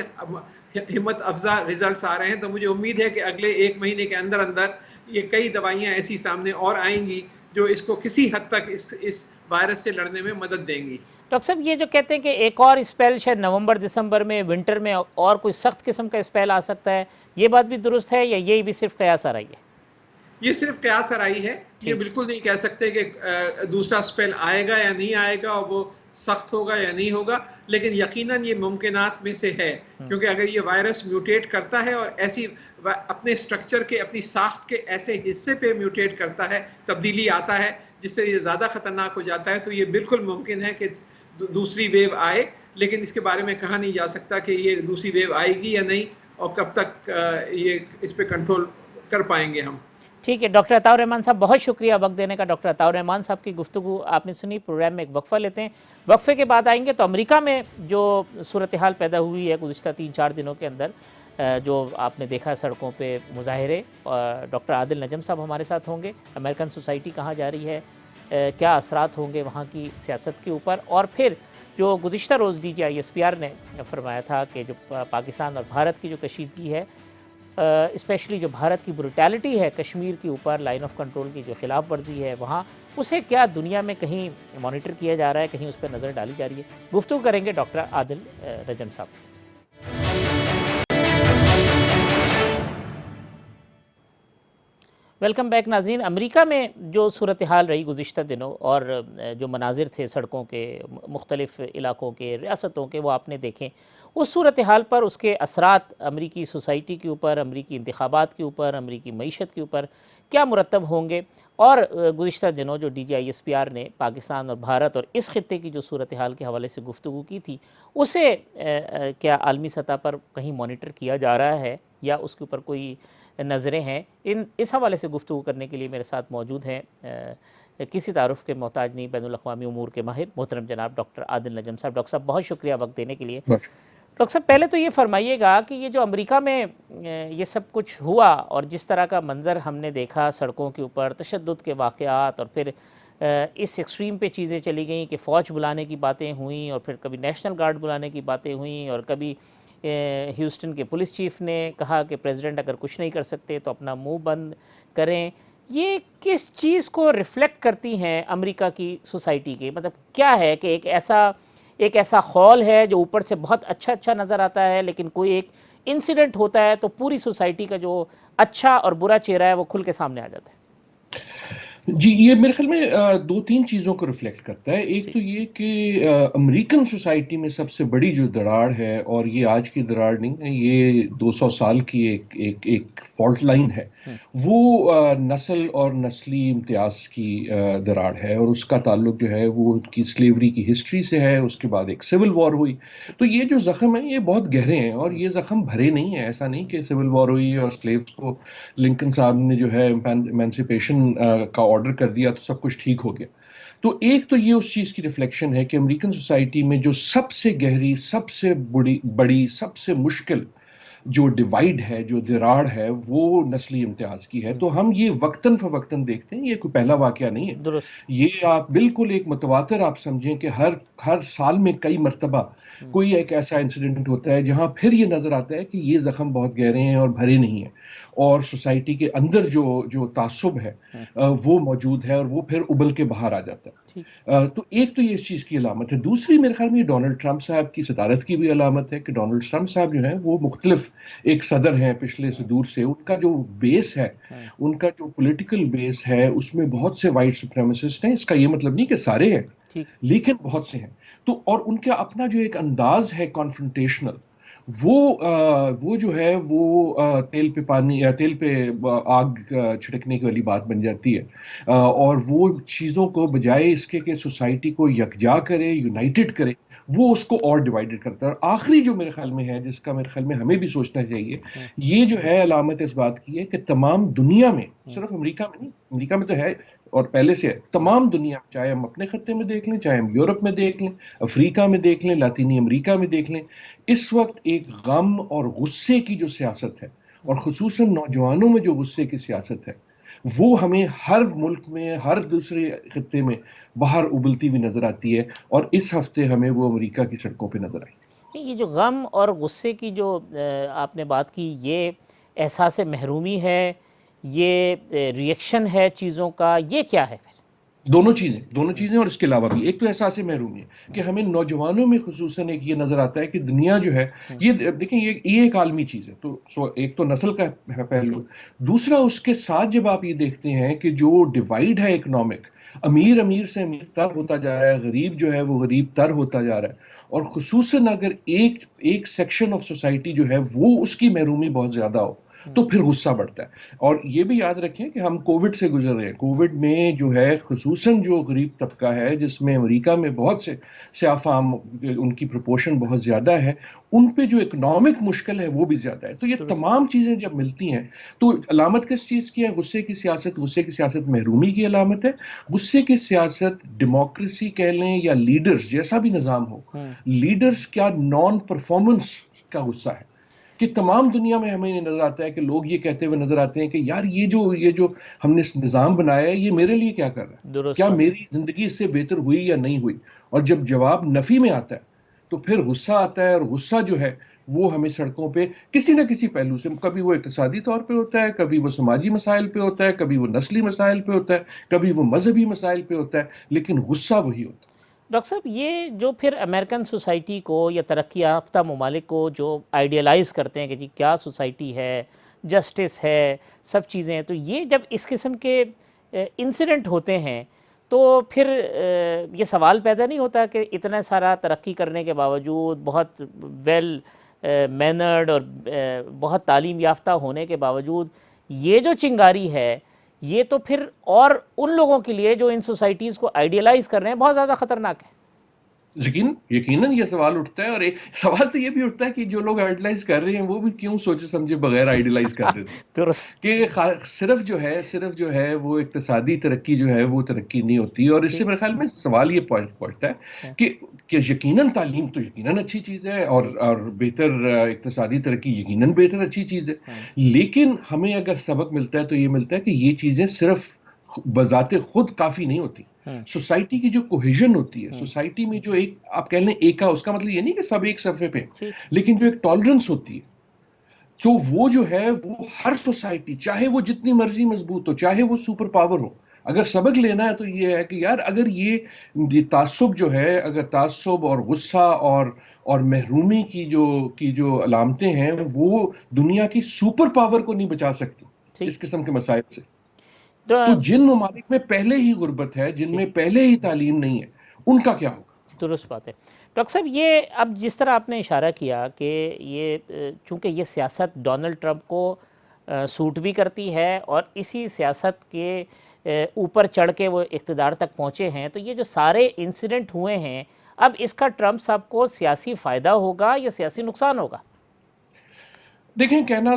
S2: हिम्मत अफजा रिजल्ट्स आ रहे हैं। तो मुझे उम्मीद है कि अगले 1 महीने के अंदर अंदर ये कई दवाइयाँ ऐसी सामने और आएंगी जो इसको किसी हद तक इस वायरस से लड़ने में मदद देंगी।
S1: डॉक्टर साहब ये जो कहते हैं कि एक और स्पेल शायद नवंबर दिसंबर में, विंटर में और कोई सख्त किस्म का स्पेल आ सकता है, ये बात भी दुरुस्त है या यही भी सिर्फ कयास आराई है?
S2: ये सिर्फ कयास आराई है। ये बिल्कुल नहीं कह सकते कि दूसरा स्पेल आएगा या नहीं आएगा और वो सख्त होगा या नहीं होगा, लेकिन यकीनन ये मुमकिनात में से है, क्योंकि अगर ये वायरस म्यूटेट करता है और ऐसी अपने स्ट्रक्चर के, अपनी साख्त के ऐसे हिस्से पे म्यूटेट करता है, तब्दीली आता है जिससे ये ज़्यादा ख़तरनाक हो जाता है, तो ये बिल्कुल मुमकिन है कि दूसरी वेव आए। लेकिन इसके बारे में कहा नहीं जा सकता कि ये दूसरी वेव आएगी या नहीं और कब तक ये इस पर कंट्रोल कर पाएंगे हम।
S1: ठीक है डॉक्टर अताउर रहमान साहब, बहुत शुक्रिया वक्त देने का। डॉक्टर अताउर रहमान साहब की गुफ्तगू आपने सुनी। प्रोग्राम में एक वक्फा लेते हैं, वक्फे के बाद आएंगे। तो अमेरिका में जो सूरत हाल पैदा हुई है गुज़िश्ता 3-4 दिनों के अंदर, जो आपने देखा सड़कों पे मुजाहरे, और डॉक्टर आदिल नजम साहब हमारे साथ होंगे। अमेरिकन सोसाइटी कहाँ जा रही है, क्या असरात होंगे वहाँ की सियासत के ऊपर, और फिर जो गुज़िश्ता रोज़ DGISPR ने फरमाया था कि जो पाकिस्तान और भारत की जो कशीदगी है, स्पेशली जो भारत की ब्रुटैलिटी है कश्मीर के ऊपर, लाइन ऑफ कंट्रोल की जो खिलाफ वर्जी है वहाँ, उसे क्या दुनिया में कहीं मॉनिटर किया जा रहा है, कहीं उस पर नज़र डाली जा रही है। गुफ्तगू करेंगे डॉक्टर आदिल नजम साहब से। वेलकम बैक नाज़रीन। अमेरिका में जो सूरत हाल रही गुज़िश्ता दिनों, और जो मनाजिर थे सड़कों के, मुख्तलिफ़ इलाकों के, रियासतों के, वो आपने देखें। उस सूरत हाल पर उसके असरात अमरीकी सोसाइटी के ऊपर, अमरीकी इंतखाबात के ऊपर, अमरीकी मईशत के ऊपर क्या मुरतब होंगे। और गुज़िश्ता दिनों जो DGISPR ने पाकिस्तान और भारत और इस खित्ते की जो सूरत हाल के हवाले से गुफ्तगू की थी, उसे क्या आलमी सतह पर कहीं मॉनिटर किया जा रहा है या उसके ऊपर कोई नज़रें हैं। इस हवाले से गुफ्तगू करने के लिए मेरे साथ मौजूद हैं किसी तारुफ के मोहताज नहीं, बैनुल-अक़वामी उमूर के माहिर मोहतरम जनाब डॉक्टर आदिल नजम साहब। डॉक्टर साहब बहुत शुक्रिया वक्त देने के लिए। डॉक्टर साहब पहले तो ये फरमाइएगा कि ये जो अमेरिका में ये सब कुछ हुआ और जिस तरह का मंज़र हमने देखा सड़कों के ऊपर, तशद्दुद के वाक़यात, और फिर इस एक्सट्रीम पे चीज़ें चली गई कि फ़ौज बुलाने की बातें हुई, और फिर कभी नेशनल गार्ड बुलाने की बातें हुई, और कभी ह्यूस्टन के पुलिस चीफ ने कहा कि प्रेसिडेंट अगर कुछ नहीं कर सकते तो अपना मुंह बंद करें। ये किस चीज़ को रिफ़्लेक्ट करती हैं अमेरिका की सोसाइटी के? मतलब क्या है कि एक ऐसा खौल है जो ऊपर से बहुत अच्छा नज़र आता है, लेकिन कोई एक इंसिडेंट होता है तो पूरी सोसाइटी का जो अच्छा और बुरा चेहरा है वो खुल के सामने आ जाता है।
S3: जी, ये मेरे ख्याल में 2-3 चीज़ों को रिफ्लेक्ट करता है। एक तो ये कि अमेरिकन सोसाइटी में सबसे बड़ी जो दरार है, और ये आज की दरार नहीं है, ये 200 साल की एक फॉल्ट लाइन है, वो नस्ल और नस्ली इम्तियाज़ की दरार है, और उसका ताल्लुक जो है वो उनकी स्लेवरी की हिस्ट्री से है। उसके बाद एक सिविल वॉर हुई। तो ये जो ज़ख्म है ये बहुत गहरे हैं, और ये ज़ख्म भरे नहीं है। ऐसा नहीं कि सिविल वॉर हुई और स्लेव्स को लिंकन साहब ने जो है एमेंसिपेशन का ऑर्डर कर दिया तो सब कुछ ठीक हो गया। तो एक तो ये उस चीज़ की रिफ्लेक्शन है कि अमेरिकन सोसाइटी में जो सबसे गहरी, सबसे बड़ी, सबसे मुश्किल जो डिवाइड है, जो दरार है, वो नस्ली इम्तियाज़ की है। तो हम ये वक्तन फ़वक्तन देखते हैं, ये कोई पहला वाक़या नहीं है।
S1: दुरुस्त।
S3: ये आप बिल्कुल एक मुतवातिर आप समझें कि हर साल में कई मर्तबा कोई एक ऐसा इंसिडेंट होता है जहाँ फिर ये नज़र आता है कि ये ज़ख्म बहुत गहरे हैं और भरे नहीं हैं, और सोसाइटी के अंदर जो तासुब है वो मौजूद है, और वो फिर उबल के बाहर आ जाता है। तो एक तो ये इस चीज़ की अलामत है। दूसरी मेरे ख्याल में डोनाल्ड ट्रंप साहब की सदारत की भी अलामत है कि डोनाल्ड ट्रंप साहब जो है वो मुख्तलिफ एक सदर हैं पिछले से दूर से। उनका जो बेस है, उनका जो पॉलिटिकल बेस है, उसमें बहुत से वाइट सुप्रीमेसिस्ट हैं। इसका ये मतलब नहीं कि सारे हैं, लेकिन बहुत से हैं। तो और उनका अपना जो एक अंदाज है कॉन्फ्रंटेशनल, वो जो है वो तेल पे पानी या तेल पे आग छिड़कने की वाली बात बन जाती है। और वो चीज़ों को बजाय इसके कि सोसाइटी को यकजा करे, यूनाइटेड करे, वो उसको और डिवाइडेड करता है। और आखिरी जो मेरे ख्याल में है, जिसका मेरे ख्याल में हमें भी सोचना चाहिए, ये जो है अलामत इस बात की है कि तमाम दुनिया में, सिर्फ अमेरिका में नहीं, अमेरिका में तो है और पहले से है, तमाम दुनिया, चाहे हम अपने खत्ते में देख लें, चाहे हम यूरोप में देख लें, अफ्रीका में देख लें, लातीनी अमेरिका में देख लें, इस वक्त एक गम और गुस्से की जो सियासत है, और खुसूसन नौजवानों में जो गुस्से की सियासत है, वो हमें हर मुल्क में, हर दूसरे खत्ते में बाहर उबलती हुई नजर आती है। और इस हफ्ते हमें वो अमेरिका की सड़कों पे नजर आई।
S1: ये जो गम और गुस्से की जो आपने बात की, ये एहसास महरूमी है, ये रिएक्शन है चीज़ों का, ये क्या है?
S3: दोनों चीज़ें और इसके अलावा भी एक तो एहसास महरूमी है कि हमें नौजवानों में खुसूसन एक ये नज़र आता है कि दुनिया जो है, ये देखें, ये एक आलमी चीज़ है। तो एक तो नस्ल का पहलू, दूसरा उसके साथ जब आप ये देखते हैं कि जो डिवाइड है इकोनॉमिक, अमीर से अमीर तर होता जा रहा है, गरीब जो है वो गरीब तर होता जा रहा है, और खुसूसन अगर एक सेक्शन ऑफ सोसाइटी जो है वो उसकी महरूमी बहुत ज़्यादा हो, तो फिर गुस्सा बढ़ता है। और ये भी याद रखें कि हम कोविड से गुजर रहे हैं। कोविड में जो है खुसूसन जो गरीब तबका है, जिसमें अमेरिका में बहुत से स्याफाम उनकी प्रोपोर्शन बहुत ज़्यादा है, उन पे जो इकोनॉमिक मुश्किल है वो भी ज़्यादा है। तो ये
S1: दुरुस्त।
S3: तमाम चीज़ें जब मिलती हैं तो अलामत किस चीज़ की है? गुस्से की सियासत। गुस्से की सियासत महरूमी की अलामत है। गुस्से की सियासत डेमोक्रेसी कह लें या लीडर्स, जैसा भी निज़ाम हो, लीडर्स क्या नॉन परफॉर्मेंस का गुस्सा है कि तमाम दुनिया में हमें नजर आता है कि लोग ये कहते हुए नजर आते हैं कि यार ये जो हमने निज़ाम बनाया है, ये मेरे लिए क्या कर रहा है?
S1: दुरुस्त
S3: क्या
S1: बात है।
S3: मेरी जिंदगी इससे बेहतर हुई या नहीं हुई? और जब जवाब नफी में आता है तो फिर गुस्सा आता है। और गुस्सा जो है वो हमें सड़कों पे किसी न किसी पहलू से, कभी वो इक्तिसादी तौर पे होता है, कभी वो समाजी मसाइल पे होता है, कभी वो नस्ली मसाइल पे होता है, कभी वो मजहबी मसाइल पे होता है, लेकिन गुस्सा वही होता है।
S1: डॉक्टर साहब, ये जो फिर अमेरिकन सोसाइटी को या तरक्की याफ्ता ममालिक को जो आइडियलाइज करते हैं कि जी क्या सोसाइटी है, जस्टिस है, सब चीज़ें हैं, तो ये जब इस किस्म के इंसिडेंट होते हैं तो फिर ये सवाल पैदा नहीं होता कि इतना सारा तरक्की करने के बावजूद, बहुत वेल मैनर्ड और बहुत तालीम याफ्ता होने के बावजूद, ये जो चिंगारी है, ये तो फिर और उन लोगों के लिए जो इन सोसाइटीज़ को आइडियलाइज कर रहे हैं बहुत ज़्यादा ख़तरनाक है।
S3: यकीनन ये सवाल उठता है। और एक सवाल तो ये भी उठता है कि जो लोग आइडलाइज कर रहे हैं वो भी क्यों सोचे समझे बगैर आइडलाइज कर देते हैं
S1: दुरुस्त।
S3: कि सिर्फ जो है वो इक्तिसादी तरक्की जो है वो तरक्की नहीं होती। और इससे
S1: ठीक।
S3: मेरे ख्याल में सवाल ये पड़ता है
S1: हाँ,
S3: कि कि यकीनन तालीम तो यकीनन अच्छी चीज़ है,
S1: जी।
S3: और बेहतर इक्तिसादी तरक्की यकीनन बेहतर अच्छी चीज़ है।
S1: हाँ,
S3: लेकिन हमें अगर सबक मिलता है तो ये मिलता है कि ये चीज़ें सिर्फ बजाते खुद काफ़ी नहीं होती।
S1: हाँ,
S3: सोसाइटी की जो कोहेजन होती है,
S1: हाँ,
S3: सोसाइटी में जो एक आप कह लें एका, उसका मतलब ये नहीं कि सब एक सफ़े पे हैं,
S1: ठीक।
S3: लेकिन जो एक टॉलरेंस होती है, तो वो जो है वो हर सोसाइटी, चाहे वो जितनी मर्जी मजबूत हो, चाहे वो सुपर पावर हो, अगर सबक लेना है तो ये है कि यार अगर ये तासुब जो है, अगर तासुब और गुस्सा और महरूमी की जो अलामतें हैं वो दुनिया की सुपर पावर को नहीं बचा सकती
S1: ठीक।
S3: इस किस्म के मसाइल से,
S1: तो
S3: तो जिन ममालिक में पहले ही गुर्बत है,
S1: जी,
S3: जिनमें पहले ही तालीम नहीं है, उनका क्या होगा?
S1: दुरुस्त बात है। डॉक्टर साहब, ये अब जिस तरह आपने इशारा किया कि ये चूँकि ये सियासत डोनाल्ड ट्रंप को सूट भी करती है और इसी सियासत के ऊपर चढ़ के वो इक़्तिदार तक पहुँचे हैं, तो ये जो सारे इंसिडेंट हुए हैं, अब इसका ट्रंप साहब को सियासी फ़ायदा होगा या सियासी नुकसान होगा?
S3: देखें, कहना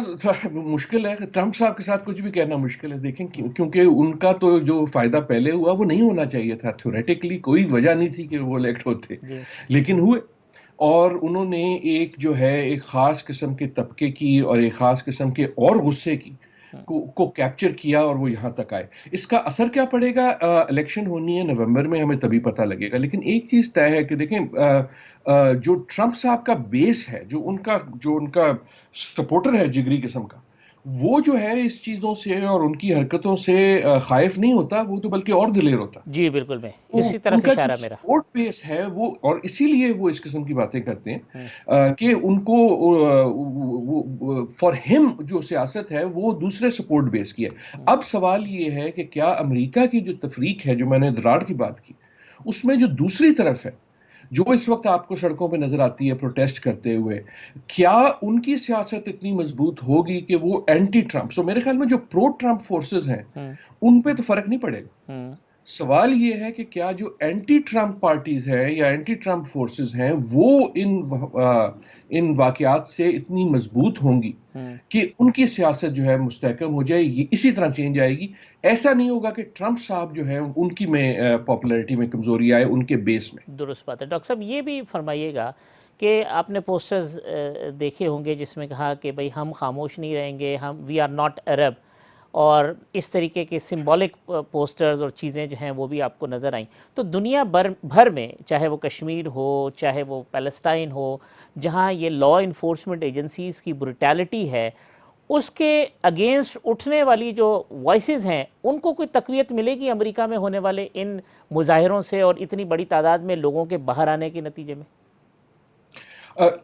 S3: मुश्किल है। ट्रंप साहब के साथ कुछ भी कहना मुश्किल है। देखें क्योंकि उनका तो जो फायदा पहले हुआ वो नहीं होना चाहिए था। थ्योरेटिकली कोई वजह नहीं थी कि वो इलेक्ट होते,
S1: जी।
S3: लेकिन हुए। और उन्होंने एक जो है एक खास किस्म के तबके की और एक खास किस्म के और गुस्से की को कैप्चर किया और वो यहाँ तक आए। इसका असर क्या पड़ेगा? इलेक्शन होनी है नवंबर में, हमें तभी पता लगेगा। लेकिन एक चीज तय है कि देखें, जो ट्रंप साहब का बेस है, जो उनका सपोर्टर है जिगरी किस्म का, वो जो है इस चीजों से और उनकी हरकतों से खाइफ नहीं होता, वो तो बल्कि और दिलेर होता।
S1: जी, बिल्कुल, मैं
S3: तो
S1: इसी तरफ
S3: उनका जो
S1: इशारा मेरा।
S3: सपोर्ट बेस है वो, और इसीलिए वो इस किस्म की बातें करते हैं
S1: हुँ,
S3: कि उनको फॉर हिम जो सियासत है वो दूसरे सपोर्ट बेस की है।
S1: हुँ,
S3: अब सवाल ये है कि क्या अमेरिका की जो तफरीक है, जो मैंने दरार की बात की, उसमें जो दूसरी तरफ है, जो इस वक्त आपको सड़कों पे नजर आती है प्रोटेस्ट करते हुए, क्या उनकी सियासत इतनी मजबूत होगी कि वो एंटी ट्रंप, सो मेरे ख्याल में जो प्रो ट्रंप फोर्सेस हैं
S1: हुँ,
S3: उन पे तो फर्क नहीं पड़ेगा।
S1: हुँ,
S3: सवाल ये है कि क्या जो एंटी ट्रंप पार्टीज है या एंटी ट्रंप फोर्सेस हैं वो इन वाकयात से इतनी मजबूत होंगी
S1: हुँ।
S3: कि उनकी सियासत जो है मुस्तहकम हो जाएगी, इसी तरह चेंज आएगी। ऐसा नहीं होगा कि ट्रंप साहब जो है उनकी में पॉपुलैरिटी में कमजोरी आए, उनके बेस में।
S1: दुरुस्त बात है। डॉक्टर साहब, ये भी फरमाइएगा कि आपने पोस्टर्स देखे होंगे जिसमें कहा कि भाई हम खामोश नहीं रहेंगे, हम वी आर नॉट अरब, और इस तरीके के सिंबॉलिक पोस्टर्स और चीज़ें जो हैं वो भी आपको नज़र आईं। तो दुनिया भर में, चाहे वो कश्मीर हो, चाहे वो पैलेस्टाइन हो, जहाँ ये लॉ इन्फोर्समेंट एजेंसीज़ की ब्रुटैलिटी है, उसके अगेंस्ट उठने वाली जो वॉइसेस हैं, उनको कोई तक़वियत मिलेगी अमेरिका में होने वाले इन मुजाहिरों से और इतनी बड़ी तादाद में लोगों के बाहर आने के नतीजे में?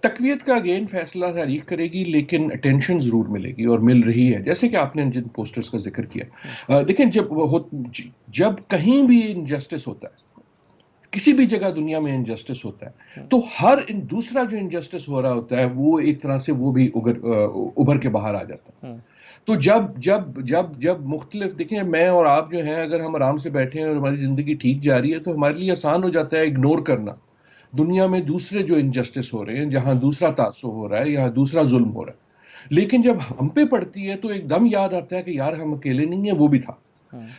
S3: तकवीत का अगेन फैसला तारीख करेगी, लेकिन अटेंशन जरूर मिलेगी और मिल रही है, जैसे कि आपने जिन पोस्टर्स का जिक्र किया। लेकिन जब कहीं भी इनजस्टिस होता है, किसी भी जगह दुनिया में इनजस्टिस होता है, तो दूसरा जो इनजस्टिस हो रहा होता है वो एक तरह से वो भी उभर के बाहर आ जाता है। तो जब जब जब जब मुख्तलिफ देखें, मैं और आप जो हैं, अगर हम आराम से बैठे हैं और हमारी जिंदगी ठीक जा रही है तो हमारे लिए आसान हो जाता है इग्नोर करना दुनिया में दूसरे जो इनजस्टिस हो रहे हैं, जहां दूसरा तासुब हो रहा है, यहाँ दूसरा जुल्म हो रहा है। लेकिन जब हम पे पड़ती है तो एकदम याद आता है कि यार हम अकेले नहीं है, वो भी था।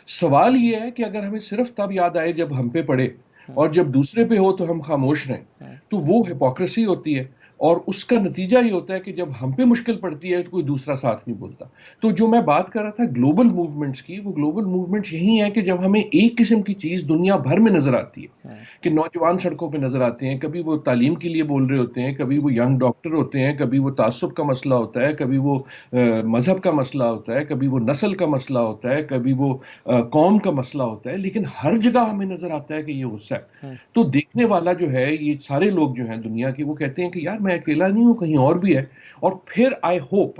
S3: सवाल ये है कि अगर हमें सिर्फ तब याद आए जब हम पे पड़े और जब दूसरे पे हो तो हम खामोश रहें, तो वो हिपोक्रेसी होती है। और उसका नतीजा ये होता है कि जब हम पे मुश्किल पड़ती है तो कोई दूसरा साथ नहीं बोलता। तो जो मैं बात कर रहा था ग्लोबल मूवमेंट्स की, वो ग्लोबल मूवमेंट्स यही है कि जब हमें एक किस्म की चीज दुनिया भर में नजर आती है, कि नौजवान सड़कों पे नजर आते हैं, कभी वो तालीम के लिए बोल रहे होते हैं, कभी वो यंग डॉक्टर होते हैं, कभी वो तासुब का मसला होता है, कभी वो मजहब का मसला होता है, कभी वो नस्ल का मसला होता है, कभी वो कौम का मसला होता है, लेकिन हर जगह हमें नजर आता है कि ये गुस्सा है। तो देखने वाला जो है, ये सारे लोग जो हैं दुनिया के, वो कहते हैं कि यार मैं अकेला नहीं हूं, कहीं और भी है। और फिर आई होप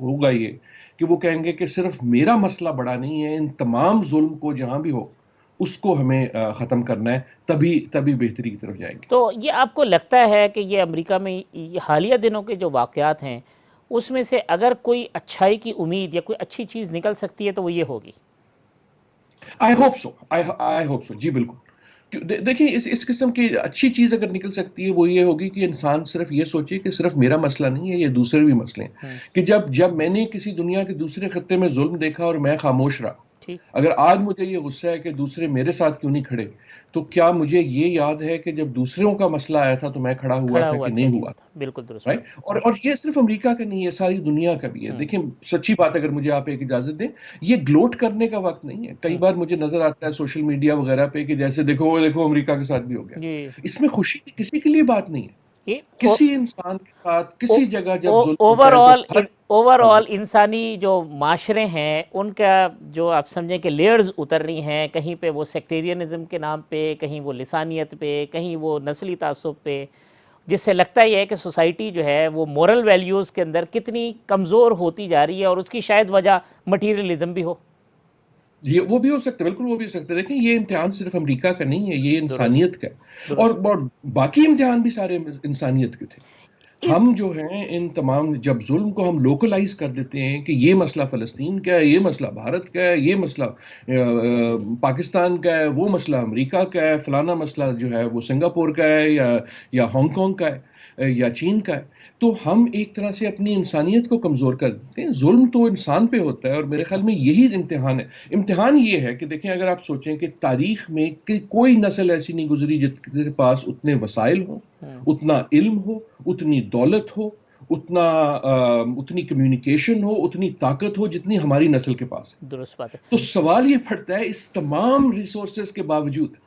S3: होगा ये कि वो कहेंगे कि सिर्फ मेरा मसला बड़ा नहीं है, इन तमाम जुल्म को जहां भी हो उसको हमें खत्म करना है, तभी तभी बेहतरी की तरफ जाएंगे।
S1: तो ये आपको लगता है कि ये अमेरिका में ये हालिया दिनों के जो वाक़यात हैं, उसमें से अगर कोई अच्छाई की उम्मीद या कोई अच्छी चीज़ निकल सकती है तो वो ये होगी?
S3: आई होप सो जी, बिल्कुल। देखिए, इस किस्म की अच्छी चीज अगर निकल सकती है वो ये होगी कि इंसान सिर्फ ये सोचे कि सिर्फ मेरा मसला नहीं है, ये दूसरे भी मसले हैं। कि जब जब मैंने किसी दुनिया के दूसरे खत्ते में जुल्म देखा और मैं खामोश रहा,
S1: ठीक।
S3: अगर आज मुझे ये गुस्सा है कि दूसरे मेरे साथ क्यों नहीं खड़े, तो क्या मुझे ये याद है कि जब दूसरों का मसला आया था तो मैं खड़ा हुआ
S1: खड़ा
S3: था
S1: हुआ
S3: कि
S1: था,
S3: नहीं
S1: नहीं
S3: हुआ?
S1: हुआ था, बिल्कुल दुरुस्त
S3: राइट।
S1: बात।
S3: और ये सिर्फ अमेरिका का नहीं है, सारी दुनिया का भी है। देखिए, सच्ची बात, अगर मुझे आप एक इजाजत दें, ये ग्लोट करने का वक्त नहीं है। कई बार मुझे नजर आता है सोशल मीडिया वगैरह पे कि जैसे देखो वो देखो अमेरिका के साथ भी हो गया।
S1: ये
S3: इसमें खुशी की किसी के लिए बात नहीं है।
S1: ये
S3: किसी इंसान के साथ किसी जगह जब जुल्म होता है तो
S1: ओवरऑल
S3: हर। हाँ जी।
S1: ओवरऑल इंसानी जो माशरे हैं उनका, जो आप समझें कि लेयर्स उतर रही हैं, कहीं पे वो सेक्टेरियनिज्म के नाम पे, कहीं वो लिसानियत पे, कहीं वो नस्ली तासुब पे, जिससे लगता ही है कि सोसाइटी जो है वो मोरल वैल्यूज़ के अंदर कितनी कमज़ोर होती जा रही है, और उसकी शायद वजह मटीरियलिज्म भी हो।
S3: ये वो भी हो सकता है, बिल्कुल वो भी हो सकता है। देखिए, ये इम्तिहान सिर्फ अमेरिका का नहीं है, ये
S1: दुरुस्त,
S3: इंसानियत का है।
S1: दुरुस्त।
S3: और बाकी इम्तिहान भी सारे इंसानियत के थे।
S1: इस
S3: हम जो हैं इन तमाम जब जुल्म को हम लोकलाइज कर देते हैं कि ये मसला फ़लस्तीन का है, ये मसला भारत का है, ये मसला पाकिस्तान का है, वो मसला अमेरिका का है, फलाना मसला जो है वो सिंगापुर का है या हांगकांग का है, या चीन का है, तो हम एक तरह से अपनी इंसानियत को कमज़ोर कर देते हैं। जुल्म तो इंसान पे होता है, और मेरे
S1: ठीक है।
S3: ख्याल में यही इम्तिहान है। इम्तिहान ये है कि देखें, अगर आप सोचें कि तारीख में कि कोई नस्ल ऐसी नहीं गुजरी जिसके पास उतने वसाइल हों, उतना इल्म हो, उतनी दौलत हो, उतनी कम्युनिकेशन हो, उतनी ताकत हो जितनी हमारी नस्ल के पास है।
S1: दुरुस्त बात है।
S3: तो सवाल ये पड़ता है, इस तमाम रिसोर्सेज के बावजूद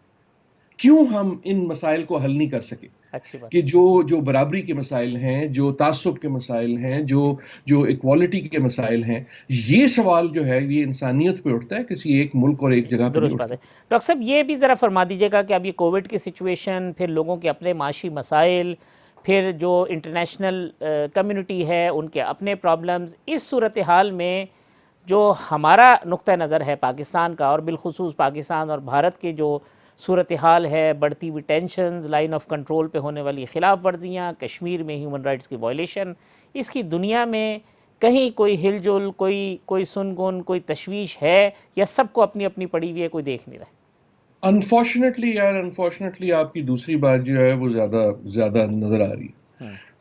S3: क्यों हम इन मसाइल को हल नहीं कर सके?
S1: अच्छी बात।
S3: कि जो जो बराबरी के मसाइल हैं, जो तासुब के मसाइल हैं, जो जो इक्वालिटी के मसाइल हैं, ये सवाल जो है ये इंसानियत पे उठता है, किसी एक मुल्क और एक जगह पे नहीं
S1: दुरुस्त बात
S3: उठता।
S1: है। डॉक्टर साहब, ये भी ज़रा फरमा दीजिएगा कि अब ये कोविड की सिचुएशन, फिर लोगों के अपने माशी मसाइल, फिर जो इंटरनेशनल कम्युनिटी है उनके अपने प्रॉब्लम्स, इस सूरत हाल में जो हमारा नुक्ता नज़र है पाकिस्तान का, और बिलखुसूस पाकिस्तान और भारत के जो सूरत हाल है, बढ़ती हुई टेंशन्स, लाइन ऑफ कंट्रोल पे होने वाली खिलाफ वर्जियाँ, कश्मीर में ह्यूमन राइट्स की वायलेशन, इसकी दुनिया में कहीं कोई हिलजुल, कोई कोई सुनगुन, कोई तशवीश है, या सबको अपनी अपनी पड़ी हुई है, कोई देख नहीं रहा है?
S3: अनफॉर्चुनेटली यार, अनफॉर्चुनेटली आपकी दूसरी बात जो है वो ज्यादा ज्यादा नजर आ रही है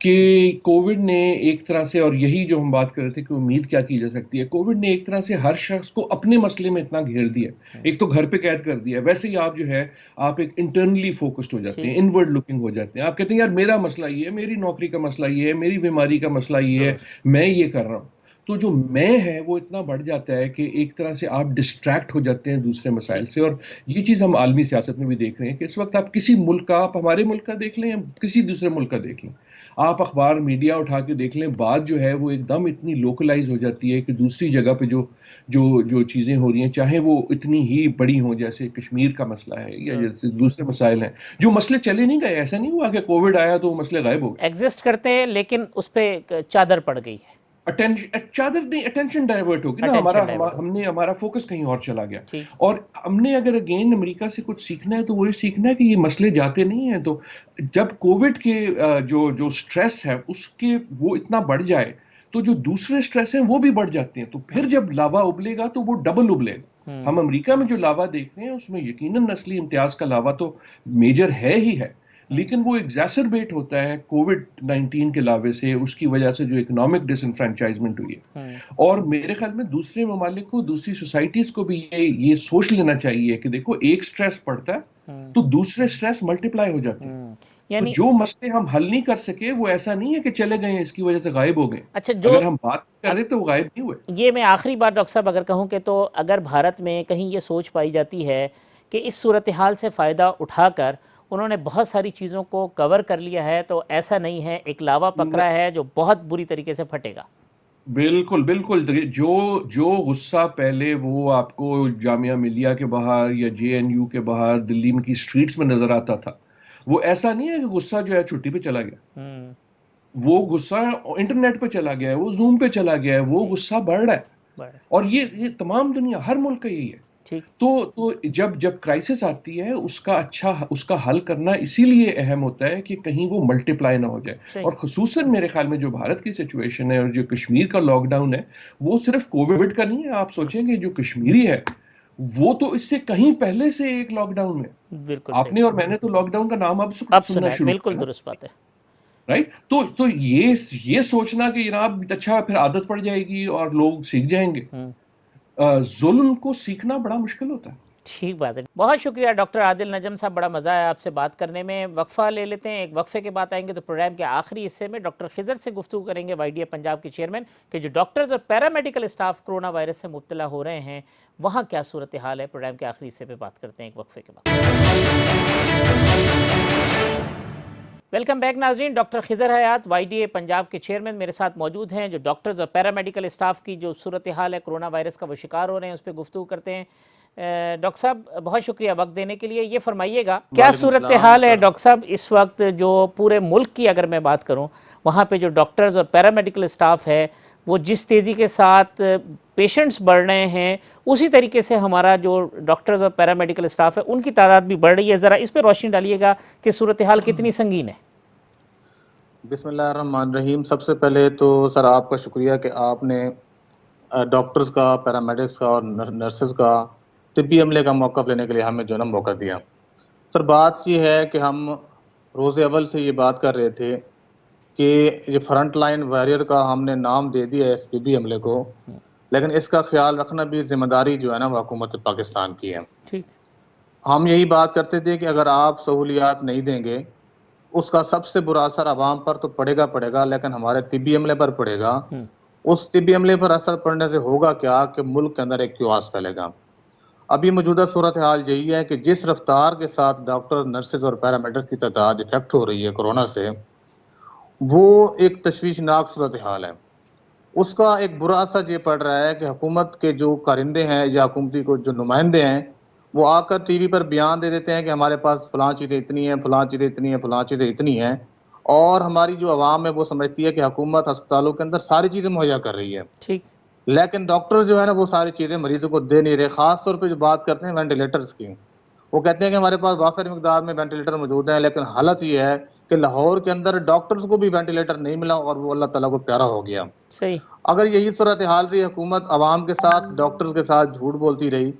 S3: कि कोविड ने एक तरह से, और यही जो हम बात कर रहे थे कि उम्मीद क्या की जा सकती है, कोविड ने एक तरह से हर शख्स को अपने मसले में इतना घेर दिया, एक तो घर पे कैद कर दिया। वैसे ही आप जो है, आप एक इंटरनली फोकस्ड हो जाते हैं,
S1: ठीक।
S3: इनवर्ड लुकिंग हो जाते हैं। आप कहते हैं यार मेरा मसला ये है, मेरी नौकरी का मसला ये है, मेरी बीमारी का मसला ये है,
S1: दुरुस्त।
S3: मैं ये कर रहा हूँ। तो जो मैं है वो इतना बढ़ जाता है कि एक तरह से आप डिस्ट्रैक्ट हो जाते हैं दूसरे मसाइल
S1: ठीक।
S3: से। और ये चीज़ हम आलमी सियासत में भी देख रहे हैं कि इस वक्त आप किसी मुल्क का, आप हमारे मुल्क का देख लें या किसी दूसरे मुल्क का देख लें, आप अखबार मीडिया उठा के देख लें, बात जो है वो एकदम इतनी लोकलाइज हो जाती है कि दूसरी जगह पे जो जो जो चीज़ें हो रही हैं, चाहे वो इतनी ही बड़ी हों, जैसे कश्मीर का मसला है या जैसे दूसरे मसाइल हैं, जो मसले चले नहीं गए। ऐसा नहीं हुआ कि कोविड आया तो वो मसले गायब हो गए।
S1: एग्जिस्ट करते हैं, लेकिन उस पर चादर पड़ गई है।
S3: अटेंशन, चादर नहीं, अटेंशन डाइवर्ट होगी ना,
S1: अटेंशन डाइवर्ट।
S3: हमने हमारा फोकस कहीं और चला गया।
S1: ठीक।
S3: और हमने अगर अगेन अमेरिका से कुछ सीखना है तो वही सीखना है कि ये मसले जाते नहीं हैं। तो जब कोविड के जो जो स्ट्रेस है उसके वो इतना बढ़ जाए तो जो दूसरे स्ट्रेस हैं वो भी बढ़ जाते हैं। तो फिर जब लावा उबलेगा तो वो डबल उबलेगा। हम अमेरिका में जो लावा देख रहे हैं उसमें यकीनन नस्ली इम्तियाज का लावा तो मेजर है ही है, लेकिन वो एग्जैसरबेट होता है कोविड-19 के लावे से, उसकी वजह से जो इकोनॉमिक डिसएनफ्रेंचाइजमेंट हुई है। और मेरे ख्याल में दूसरे ममालिक को, दूसरी सोसाइटीज को भी ये सोच लेना चाहिए कि देखो एक स्ट्रेस पड़ता है तो दूसरे स्ट्रेस मल्टीप्लाई हो जाते हैं। तो जो मसले हम हल नहीं कर सके वो ऐसा नहीं है कि चले गए इसकी वजह से गायब हो गए।
S1: अच्छा, जो
S3: अगर हम बात कर रहे तो वो गायब नहीं हुए।
S1: ये मैं आखिरी बात डॉक्टर साहब अगर कहूँ कि तो अगर भारत में कहीं ये सोच पाई जाती है कि इस सूरत हाल से फ़ायदा उठाकर उन्होंने बहुत सारी चीज़ों को कवर कर लिया है, तो ऐसा नहीं है, एक लावा पकड़ा है जो बहुत बुरी तरीके से फटेगा।
S3: बिल्कुल बिल्कुल। जो गुस्सा पहले वो आपको जामिया मिलिया के बाहर या जेएनयू के बाहर दिल्ली में की स्ट्रीट्स में नजर आता था, वो ऐसा नहीं है कि गुस्सा जो है छुट्टी पे चला गया। वो गुस्सा इंटरनेट पे चला गया है, वो जूम पे चला गया है, वो गुस्सा बढ़ रहा है। और ये तमाम दुनिया, हर मुल्क का यही है। तो जब क्राइसिस आती है उसका हल करना इसीलिए अहम होता है कि कहीं वो मल्टीप्लाई ना हो जाए। और खुसूसन मेरे ख्याल में जो भारत की सिचुएशन है और जो कश्मीर का लॉकडाउन है वो सिर्फ कोविड का नहीं है। आप सोचेंगे जो कश्मीरी है वो तो इससे कहीं पहले से एक लॉकडाउन में, आपने और मैंने तो लॉकडाउन का नाम अब सुनना शुरू,
S1: बिल्कुल दुरुस्त बात है,
S3: राइट। तो ये सोचना कि जनाब अच्छा फिर आदत पड़ जाएगी और लोग सीख जाएंगे, जुल्म को सीखना बड़ा मुश्किल होता है।
S1: ठीक बात है। बहुत शुक्रिया डॉक्टर आदिल नजम साहब, बड़ा मज़ा आया आपसे बात करने में। वक्फा ले लेते हैं, एक वक्फे के बाद आएंगे तो प्रोग्राम के आखिरी हिस्से में डॉक्टर खिजर से गुफ्तगू करेंगे, वाईडीए पंजाब के चेयरमैन, कि जो डॉक्टर्स और पैरामेडिकल स्टाफ कोरोना वायरस से मुब्तला हो रहे हैं वहाँ क्या सूरत हाल है। प्रोग्राम के आखिरी हिस्से में बात करते हैं एक वक्फे के बाद। वेलकम बैक नाजरीन। डॉक्टर खिजर हयात वाईडीए पंजाब के चेयरमैन मेरे साथ मौजूद हैं। जो डॉक्टर्स और पैरामेडिकल स्टाफ की जो सूरत हाल है कोरोना वायरस का वो शिकार हो रहे हैं उस पर गुफ्तगू करते हैं। डॉक्टर साहब बहुत शुक्रिया वक्त देने के लिए। ये फरमाइएगा क्या सूरत हाल है डॉक्टर साहब इस वक्त जो पूरे मुल्क की अगर मैं बात करूं, वहाँ पे जो डॉक्टर्स और पैरामेडिकल स्टाफ है वो जिस तेज़ी के साथ पेशेंट्स बढ़ रहे हैं उसी तरीके से हमारा जो डॉक्टर्स और पैरामेडिकल स्टाफ है उनकी तादाद भी बढ़ रही है। ज़रा इस पर रोशनी डालिएगा कि सूरत हाल कितनी संगीन है।
S4: बिस्मिल्लाहिर्रहमानिर्रहीम। सबसे पहले तो सर आपका शुक्रिया कि आपने डॉक्टर्स का, पैरामेडिक्स का और नर्सेज का, तिब्बी अमले का मौका लेने के लिए हमें जो ना मौका दिया। सर बात ये है कि हम रोज़ अव्वल से ये बात कर रहे थे कि ये फ्रंट लाइन वॉरियर का हमने नाम दे दिया है इस तिब्बी अमले को, लेकिन इसका ख्याल रखना भी जिम्मेदारी जो है ना वो हुकूमत पाकिस्तान की है।
S1: ठीक,
S4: हम यही बात करते थे कि अगर आप सहूलियात नहीं देंगे उसका सबसे बुरा असर आवाम पर तो पड़ेगा, लेकिन हमारे तिब्बी अमले पर पड़ेगा। उस तिब्बी अमले पर असर पड़ने से होगा क्या कि मुल्क के अंदर एक क्यूआस फैलेगा। अभी मौजूदा सूरत हाल यही है कि जिस रफ्तार के साथ डॉक्टर, नर्सेज और पैरामेडिक्स की तादाद इफेक्ट हो रही है कोरोना से, वो एक तशवीशनाक सूरत हाल है। उसका एक बुरा असर ये पड़ रहा है कि हुकूमत के जो कारिंदे हैं या हुकूमती को जो नुमाइंदे हैं वो आकर टीवी पर बयान दे देते हैं कि हमारे पास फलां चीज़ें इतनी हैं, फलां चीज़ें इतनी हैं, फलां चीज़ें इतनी हैं, और हमारी जो आवाम है वो समझती है कि हुकूमत अस्पतालों के अंदर सारी चीज़ें मुहैया कर रही है।
S1: ठीक,
S4: लेकिन डॉक्टर जो है ना वो सारी चीज़ें मरीजों को दे नहीं रहे। ख़ास तौर पे जो बात करते हैं वेंटिलेटर्स की, वो कहते हैं कि हमारे पास वाफिर मिकदार में वेंटिलेटर मौजूद है, लेकिन हालत ये है कि लाहौर के अंदर डॉक्टर्स को भी वेंटिलेटर नहीं मिला और वो अल्लाह ताला को प्यारा हो गया।
S1: सही।
S4: अगर यही सूरत हाल रही, हुकूमत आवाम के साथ, डॉक्टर्स के साथ झूठ बोलती रही,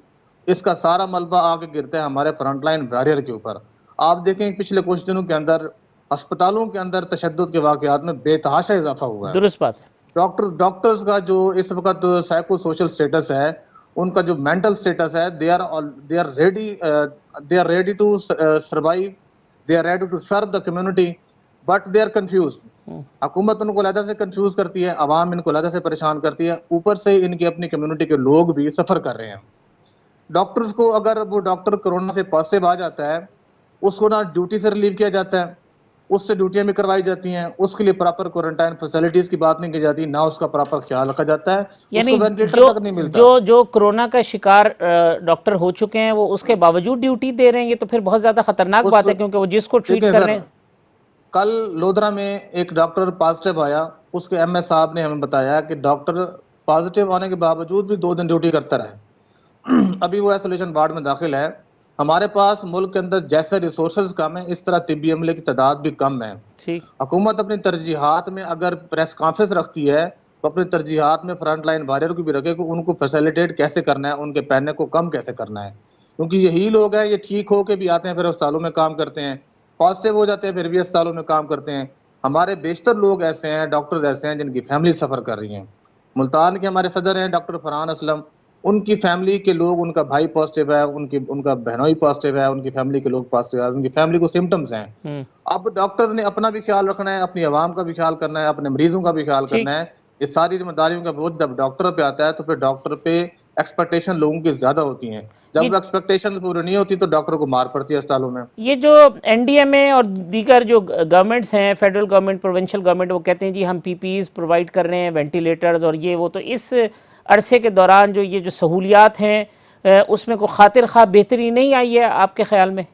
S4: इसका सारा मलबा आके गिरता है हमारे फ्रंटलाइन वॉरियर के ऊपर। आप देखें पिछले कुछ दिनों के अंदर अस्पतालों के अंदर तशद्दुद के वाकयात में बेतहाशा इजाफा हुआ है।
S1: दुरुस्त बात है।
S4: डॉक्टर्स का जो इस वक्त साइको सोशल स्टेटस है, उनका जो मेंटल स्टेटस है, they are ready to survive, they are ready to serve the community, but they are confused. हुकूमत उनको अलहदा से कंफ्यूज करती है, आवाम इनको अलहदा से परेशान करती है, ऊपर से इनकी अपनी कम्युनिटी के लोग भी सफर कर रहे हैं। डॉक्टर्स को अगर वो डॉक्टर कोरोना से पॉजिटिव आ जाता है, उसको ना ड्यूटी से रिलीव किया जाता है, उससे ड्यूटियां भी करवाई जाती हैं, उसके लिए प्रॉपर क्वारंटाइन फैसिलिटीज की बात नहीं की जाती, ना उसका प्रॉपर ख्याल रखा जाता है,
S1: यानी
S4: उसको वेंटिलेटर तक नहीं मिलता।
S1: जो कोरोना का शिकार डॉक्टर हो चुके हैं वो उसके बावजूद ड्यूटी दे रहे हैं, ये तो फिर बहुत ज्यादा खतरनाक बात है, क्योंकि वो जिसको ट्रीट कर रहे हैं।
S4: कल लोधरा में एक डॉक्टर पॉजिटिव आया, उसके एमएस साहब ने हमें बताया कि डॉक्टर पॉजिटिव आने के बावजूद भी 2 दिन ड्यूटी करता रहा। अभी वो आइसोलेशन वार्ड में दाखिल है। हमारे पास मुल्क के अंदर जैसे रिसोर्सेज कम है, इस तरह तिब्बी अमले की तादाद भी कम है।
S1: ठीक,
S4: हुकूमत अपनी तरजीहात में अगर प्रेस कॉन्फ्रेंस रखती है तो अपनी तरजीहात में फ्रंट लाइन वॉरियर को भी रखे कि उनको फैसिलिटेट कैसे करना है, उनके पैने को कम कैसे करना है, क्योंकि यही लोग हैं, ये ठीक होके भी आते हैं फिर अस्पतालों में काम करते हैं, पॉजिटिव हो जाते हैं फिर भी अस्पतालों में काम करते हैं। हमारे बेशतर लोग ऐसे हैं, डॉक्टर्स ऐसे हैं जिनकी फैमिली सफर कर रही हैं। मुल्तान के हमारे सदर हैं डॉक्टर फरहान असलम, उनकी फैमिली के लोग, उनका भाई पॉजिटिव है, उनका बहनोई पॉजिटिव है, उनकी फैमिली के लोग पॉजिटिव है, उनकी फैमिली को सिम्टम्स हैं। अब डॉक्टर्स ने अपना भी ख्याल रखना है, अपनी आवाम का भी ख्याल करना है, अपने मरीजों का भी ख्याल करना है। ये सारी जिम्मेदारियों का बोझ जब डॉक्टर पे आता है तो फिर डॉक्टर पे एक्सपेक्टेशन लोगों की ज्यादा होती हैं। जब एक्सपेक्टेशन पूरी नहीं होती तो डॉक्टर को मार पड़ती है अस्पतालों में।
S1: ये जो एनडीएमए और दीगर जो गवर्नमेंट्स हैं, फेडरल गवर्नमेंट, प्रोविंशियल गवर्नमेंट, वो कहते हैं जी हम पीपीईज प्रोवाइड कर रहे हैं, वेंटिलेटर्स और ये वो, तो इस अरसे के दौरान जो ये जो सहूलियात हैं उसमें कोई खातिर खा बेहतरी नहीं आई है आपके ख्याल में?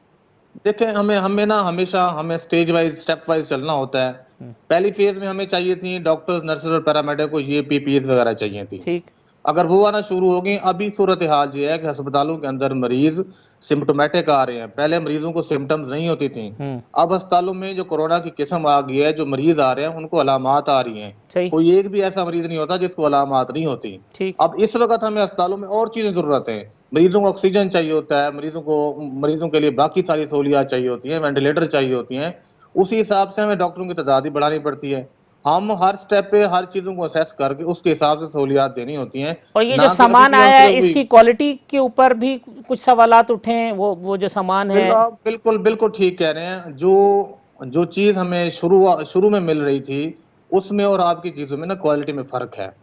S4: देखें, हमें ना हमेशा हमें स्टेज वाइज, स्टेप वाइज चलना होता है। पहली फेज में हमें चाहिए थी डॉक्टर्स, नर्सेज और पैरामेडिक को ये पीपीईज वगैरह चाहिए थी।
S1: ठीक,
S4: अगर वो आना शुरू हो गई, अभी सूरत हाल ये है कि अस्पतालों के अंदर मरीज सिम्टोमेटिक आ रहे हैं। पहले मरीजों को सिम्टम्स नहीं होती थी, अब अस्पतालों में जो कोरोना की किस्म आ गई है, जो मरीज आ रहे हैं उनको अलामात आ रही हैं। कोई एक भी ऐसा मरीज नहीं होता जिसको अलामात नहीं होती। अब इस वक्त हमें अस्पतालों में और चीजें जरूरत है। मरीजों को ऑक्सीजन चाहिए होता है, मरीजों के लिए बाकी सारी सहूलियात चाहिए होती हैं, वेंटिलेटर चाहिए होती हैं। उसी हिसाब से हमें डॉक्टरों की तादाद भी बढ़ानी पड़ती है। हम हर स्टेप पे हर चीजों को असेस करके उसके हिसाब से सहूलियात देनी होती हैं।
S1: और ये जो सामान आया है इसकी क्वालिटी के ऊपर भी कुछ सवालात उठे हैं। वो जो सामान है,
S4: बिल्कुल बिल्कुल ठीक कह रहे हैं। जो चीज हमें शुरू में मिल रही थी उसमें और आपकी चीजों में ना क्वालिटी में फर्क है।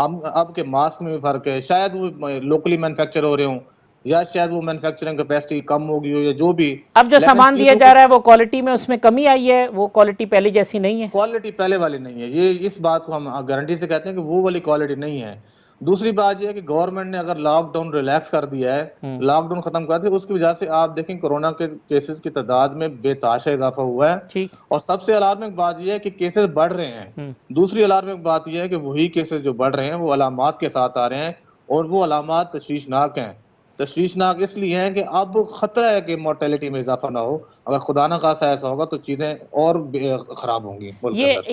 S4: हम आपके मास्क में भी फर्क है, शायद वो लोकली मैन्युफैक्चर हो रहे हों या शायद वो मैन्युफैक्चरिंग कैपेसिटी कम होगी हो या जो भी।
S1: अब जो सामान दिया जा रहा है वो क्वालिटी में उसमें कमी आई है, वो क्वालिटी पहले जैसी नहीं है,
S4: क्वालिटी पहले वाली नहीं है। ये इस बात को हम गारंटी से कहते हैं कि वो वाली क्वालिटी नहीं है। दूसरी बात यह है कि गवर्नमेंट ने अगर लॉकडाउन रिलैक्स कर दिया है, लॉकडाउन खत्म कर दिया, उसकी वजह से आप देखें कोरोना के केसेस की तादाद में बेतहाशा इजाफा हुआ है। और सबसे अलार्मिंग बात यह है कि केसेस बढ़ रहे हैं। दूसरी अलार्मिंग बात यह है कि वही केसेस जो बढ़ रहे हैं वो अलामात के साथ आ रहे हैं और वो अलामात तशवीशनाक हैं। तशवीशनाक इसलिए है कि अब खतरा है कि मोर्टेलिटी में इजाफा ना हो। अगर खुदा ना खासा ऐसा होगा तो चीजें और खराब होंगी।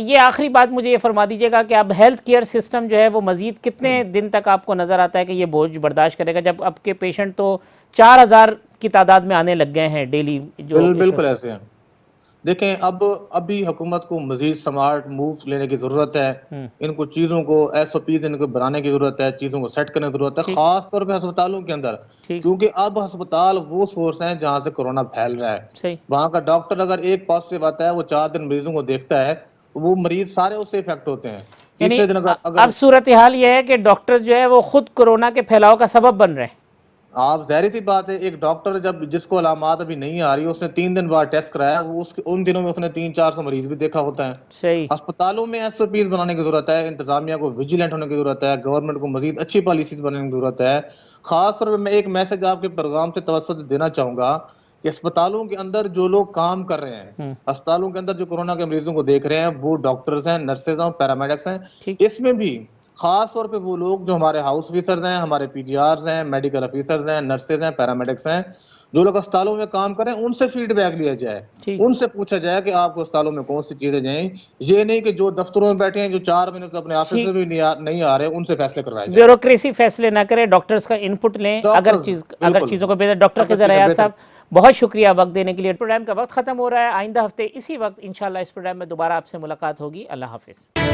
S1: ये आखिरी बात मुझे ये फरमा दीजिएगा कि अब हेल्थ केयर सिस्टम जो है वो मजीद कितने दिन तक आपको नजर आता है कि ये बोझ बर्दाश्त करेगा, जब आपके पेशेंट तो 4000 की तादाद में आने लग गए हैं डेली?
S4: बिल्कुल ऐसे हैं। देखें, अभी हुकूमत को मजीद स्मार्ट मूव लेने की जरूरत है। इनको चीजों को SOPs इनको बनाने की जरूरत है, चीजों को सेट करने की जरूरत है, खास तौर पे अस्पतालों के अंदर, क्योंकि अब अस्पताल वो सोर्स है जहां से कोरोना फैल रहा है। वहां का डॉक्टर अगर एक पॉजिटिव आता है, वो 4 दिन मरीजों को देखता है, वो मरीज सारे उससे इफेक्ट होते हैं।
S1: अब सूरत हाल ये है कि डॉक्टर जो है वो खुद कोरोना के फैलाव का सबब बन रहे हैं।
S4: आप जाहिर सी बात है, एक डॉक्टर जब जिसको अलामात अभी नहीं आ रही, उसने 3 दिन बाद टेस्ट कराया, वो उन दिनों में उसने 300-400 मरीज भी देखा होता है।
S1: सही।
S4: अस्पतालों में SOPs बनाने की जरूरत है, इंतजामिया को विजिलेंट होने की जरूरत है, गवर्नमेंट को मजीद अच्छी पॉलिसीज बनाने की जरूरत है। खास तौर पर मैं एक मैसेज आपके प्रोग्राम से तवज्जो देना चाहूंगा कि अस्पतालों के अंदर जो लोग काम कर रहे हैं, अस्पतालों के अंदर जो कोरोना के मरीजों को देख रहे हैं, वो डॉक्टर्स हैं, नर्सेज हैं, पैरामेडिक्स हैं। इसमें भी खास तौर पे वो लोग जो हमारे हाउस ऑफिसर्स हैं, हमारे PGRs हैं, मेडिकल ऑफिसर्स हैं, नर्सेज हैं, पैरामेडिक्स हैं, जो लोग अस्पतालों में काम करें, उनसे फीडबैक लिया जाए, उनसे पूछा जाए कि आपको अस्पतालों में कौन सी चीजें जाएं। ये नहीं कि जो दफ्तरों में बैठे हैं, जो 4 महीने से अपने ऑफिस से भी नहीं आ रहे, उनसे फैसले करवाए जाए।
S1: ब्यूरोक्रेसी फैसले ना करे, डॉक्टर्स का इनपुट लें। अगर चीजों को बेहतर डॉक्टर के ज़रिए साहब बहुत शुक्रिया वक्त देने के लिए। प्रोग्राम का वक्त खत्म हो रहा है, आइंदा हफ्ते इसी वक्त इंशाल्लाह इस प्रोग्राम में दोबारा आपसे मुलाकात होगी। अल्लाह हाफिज।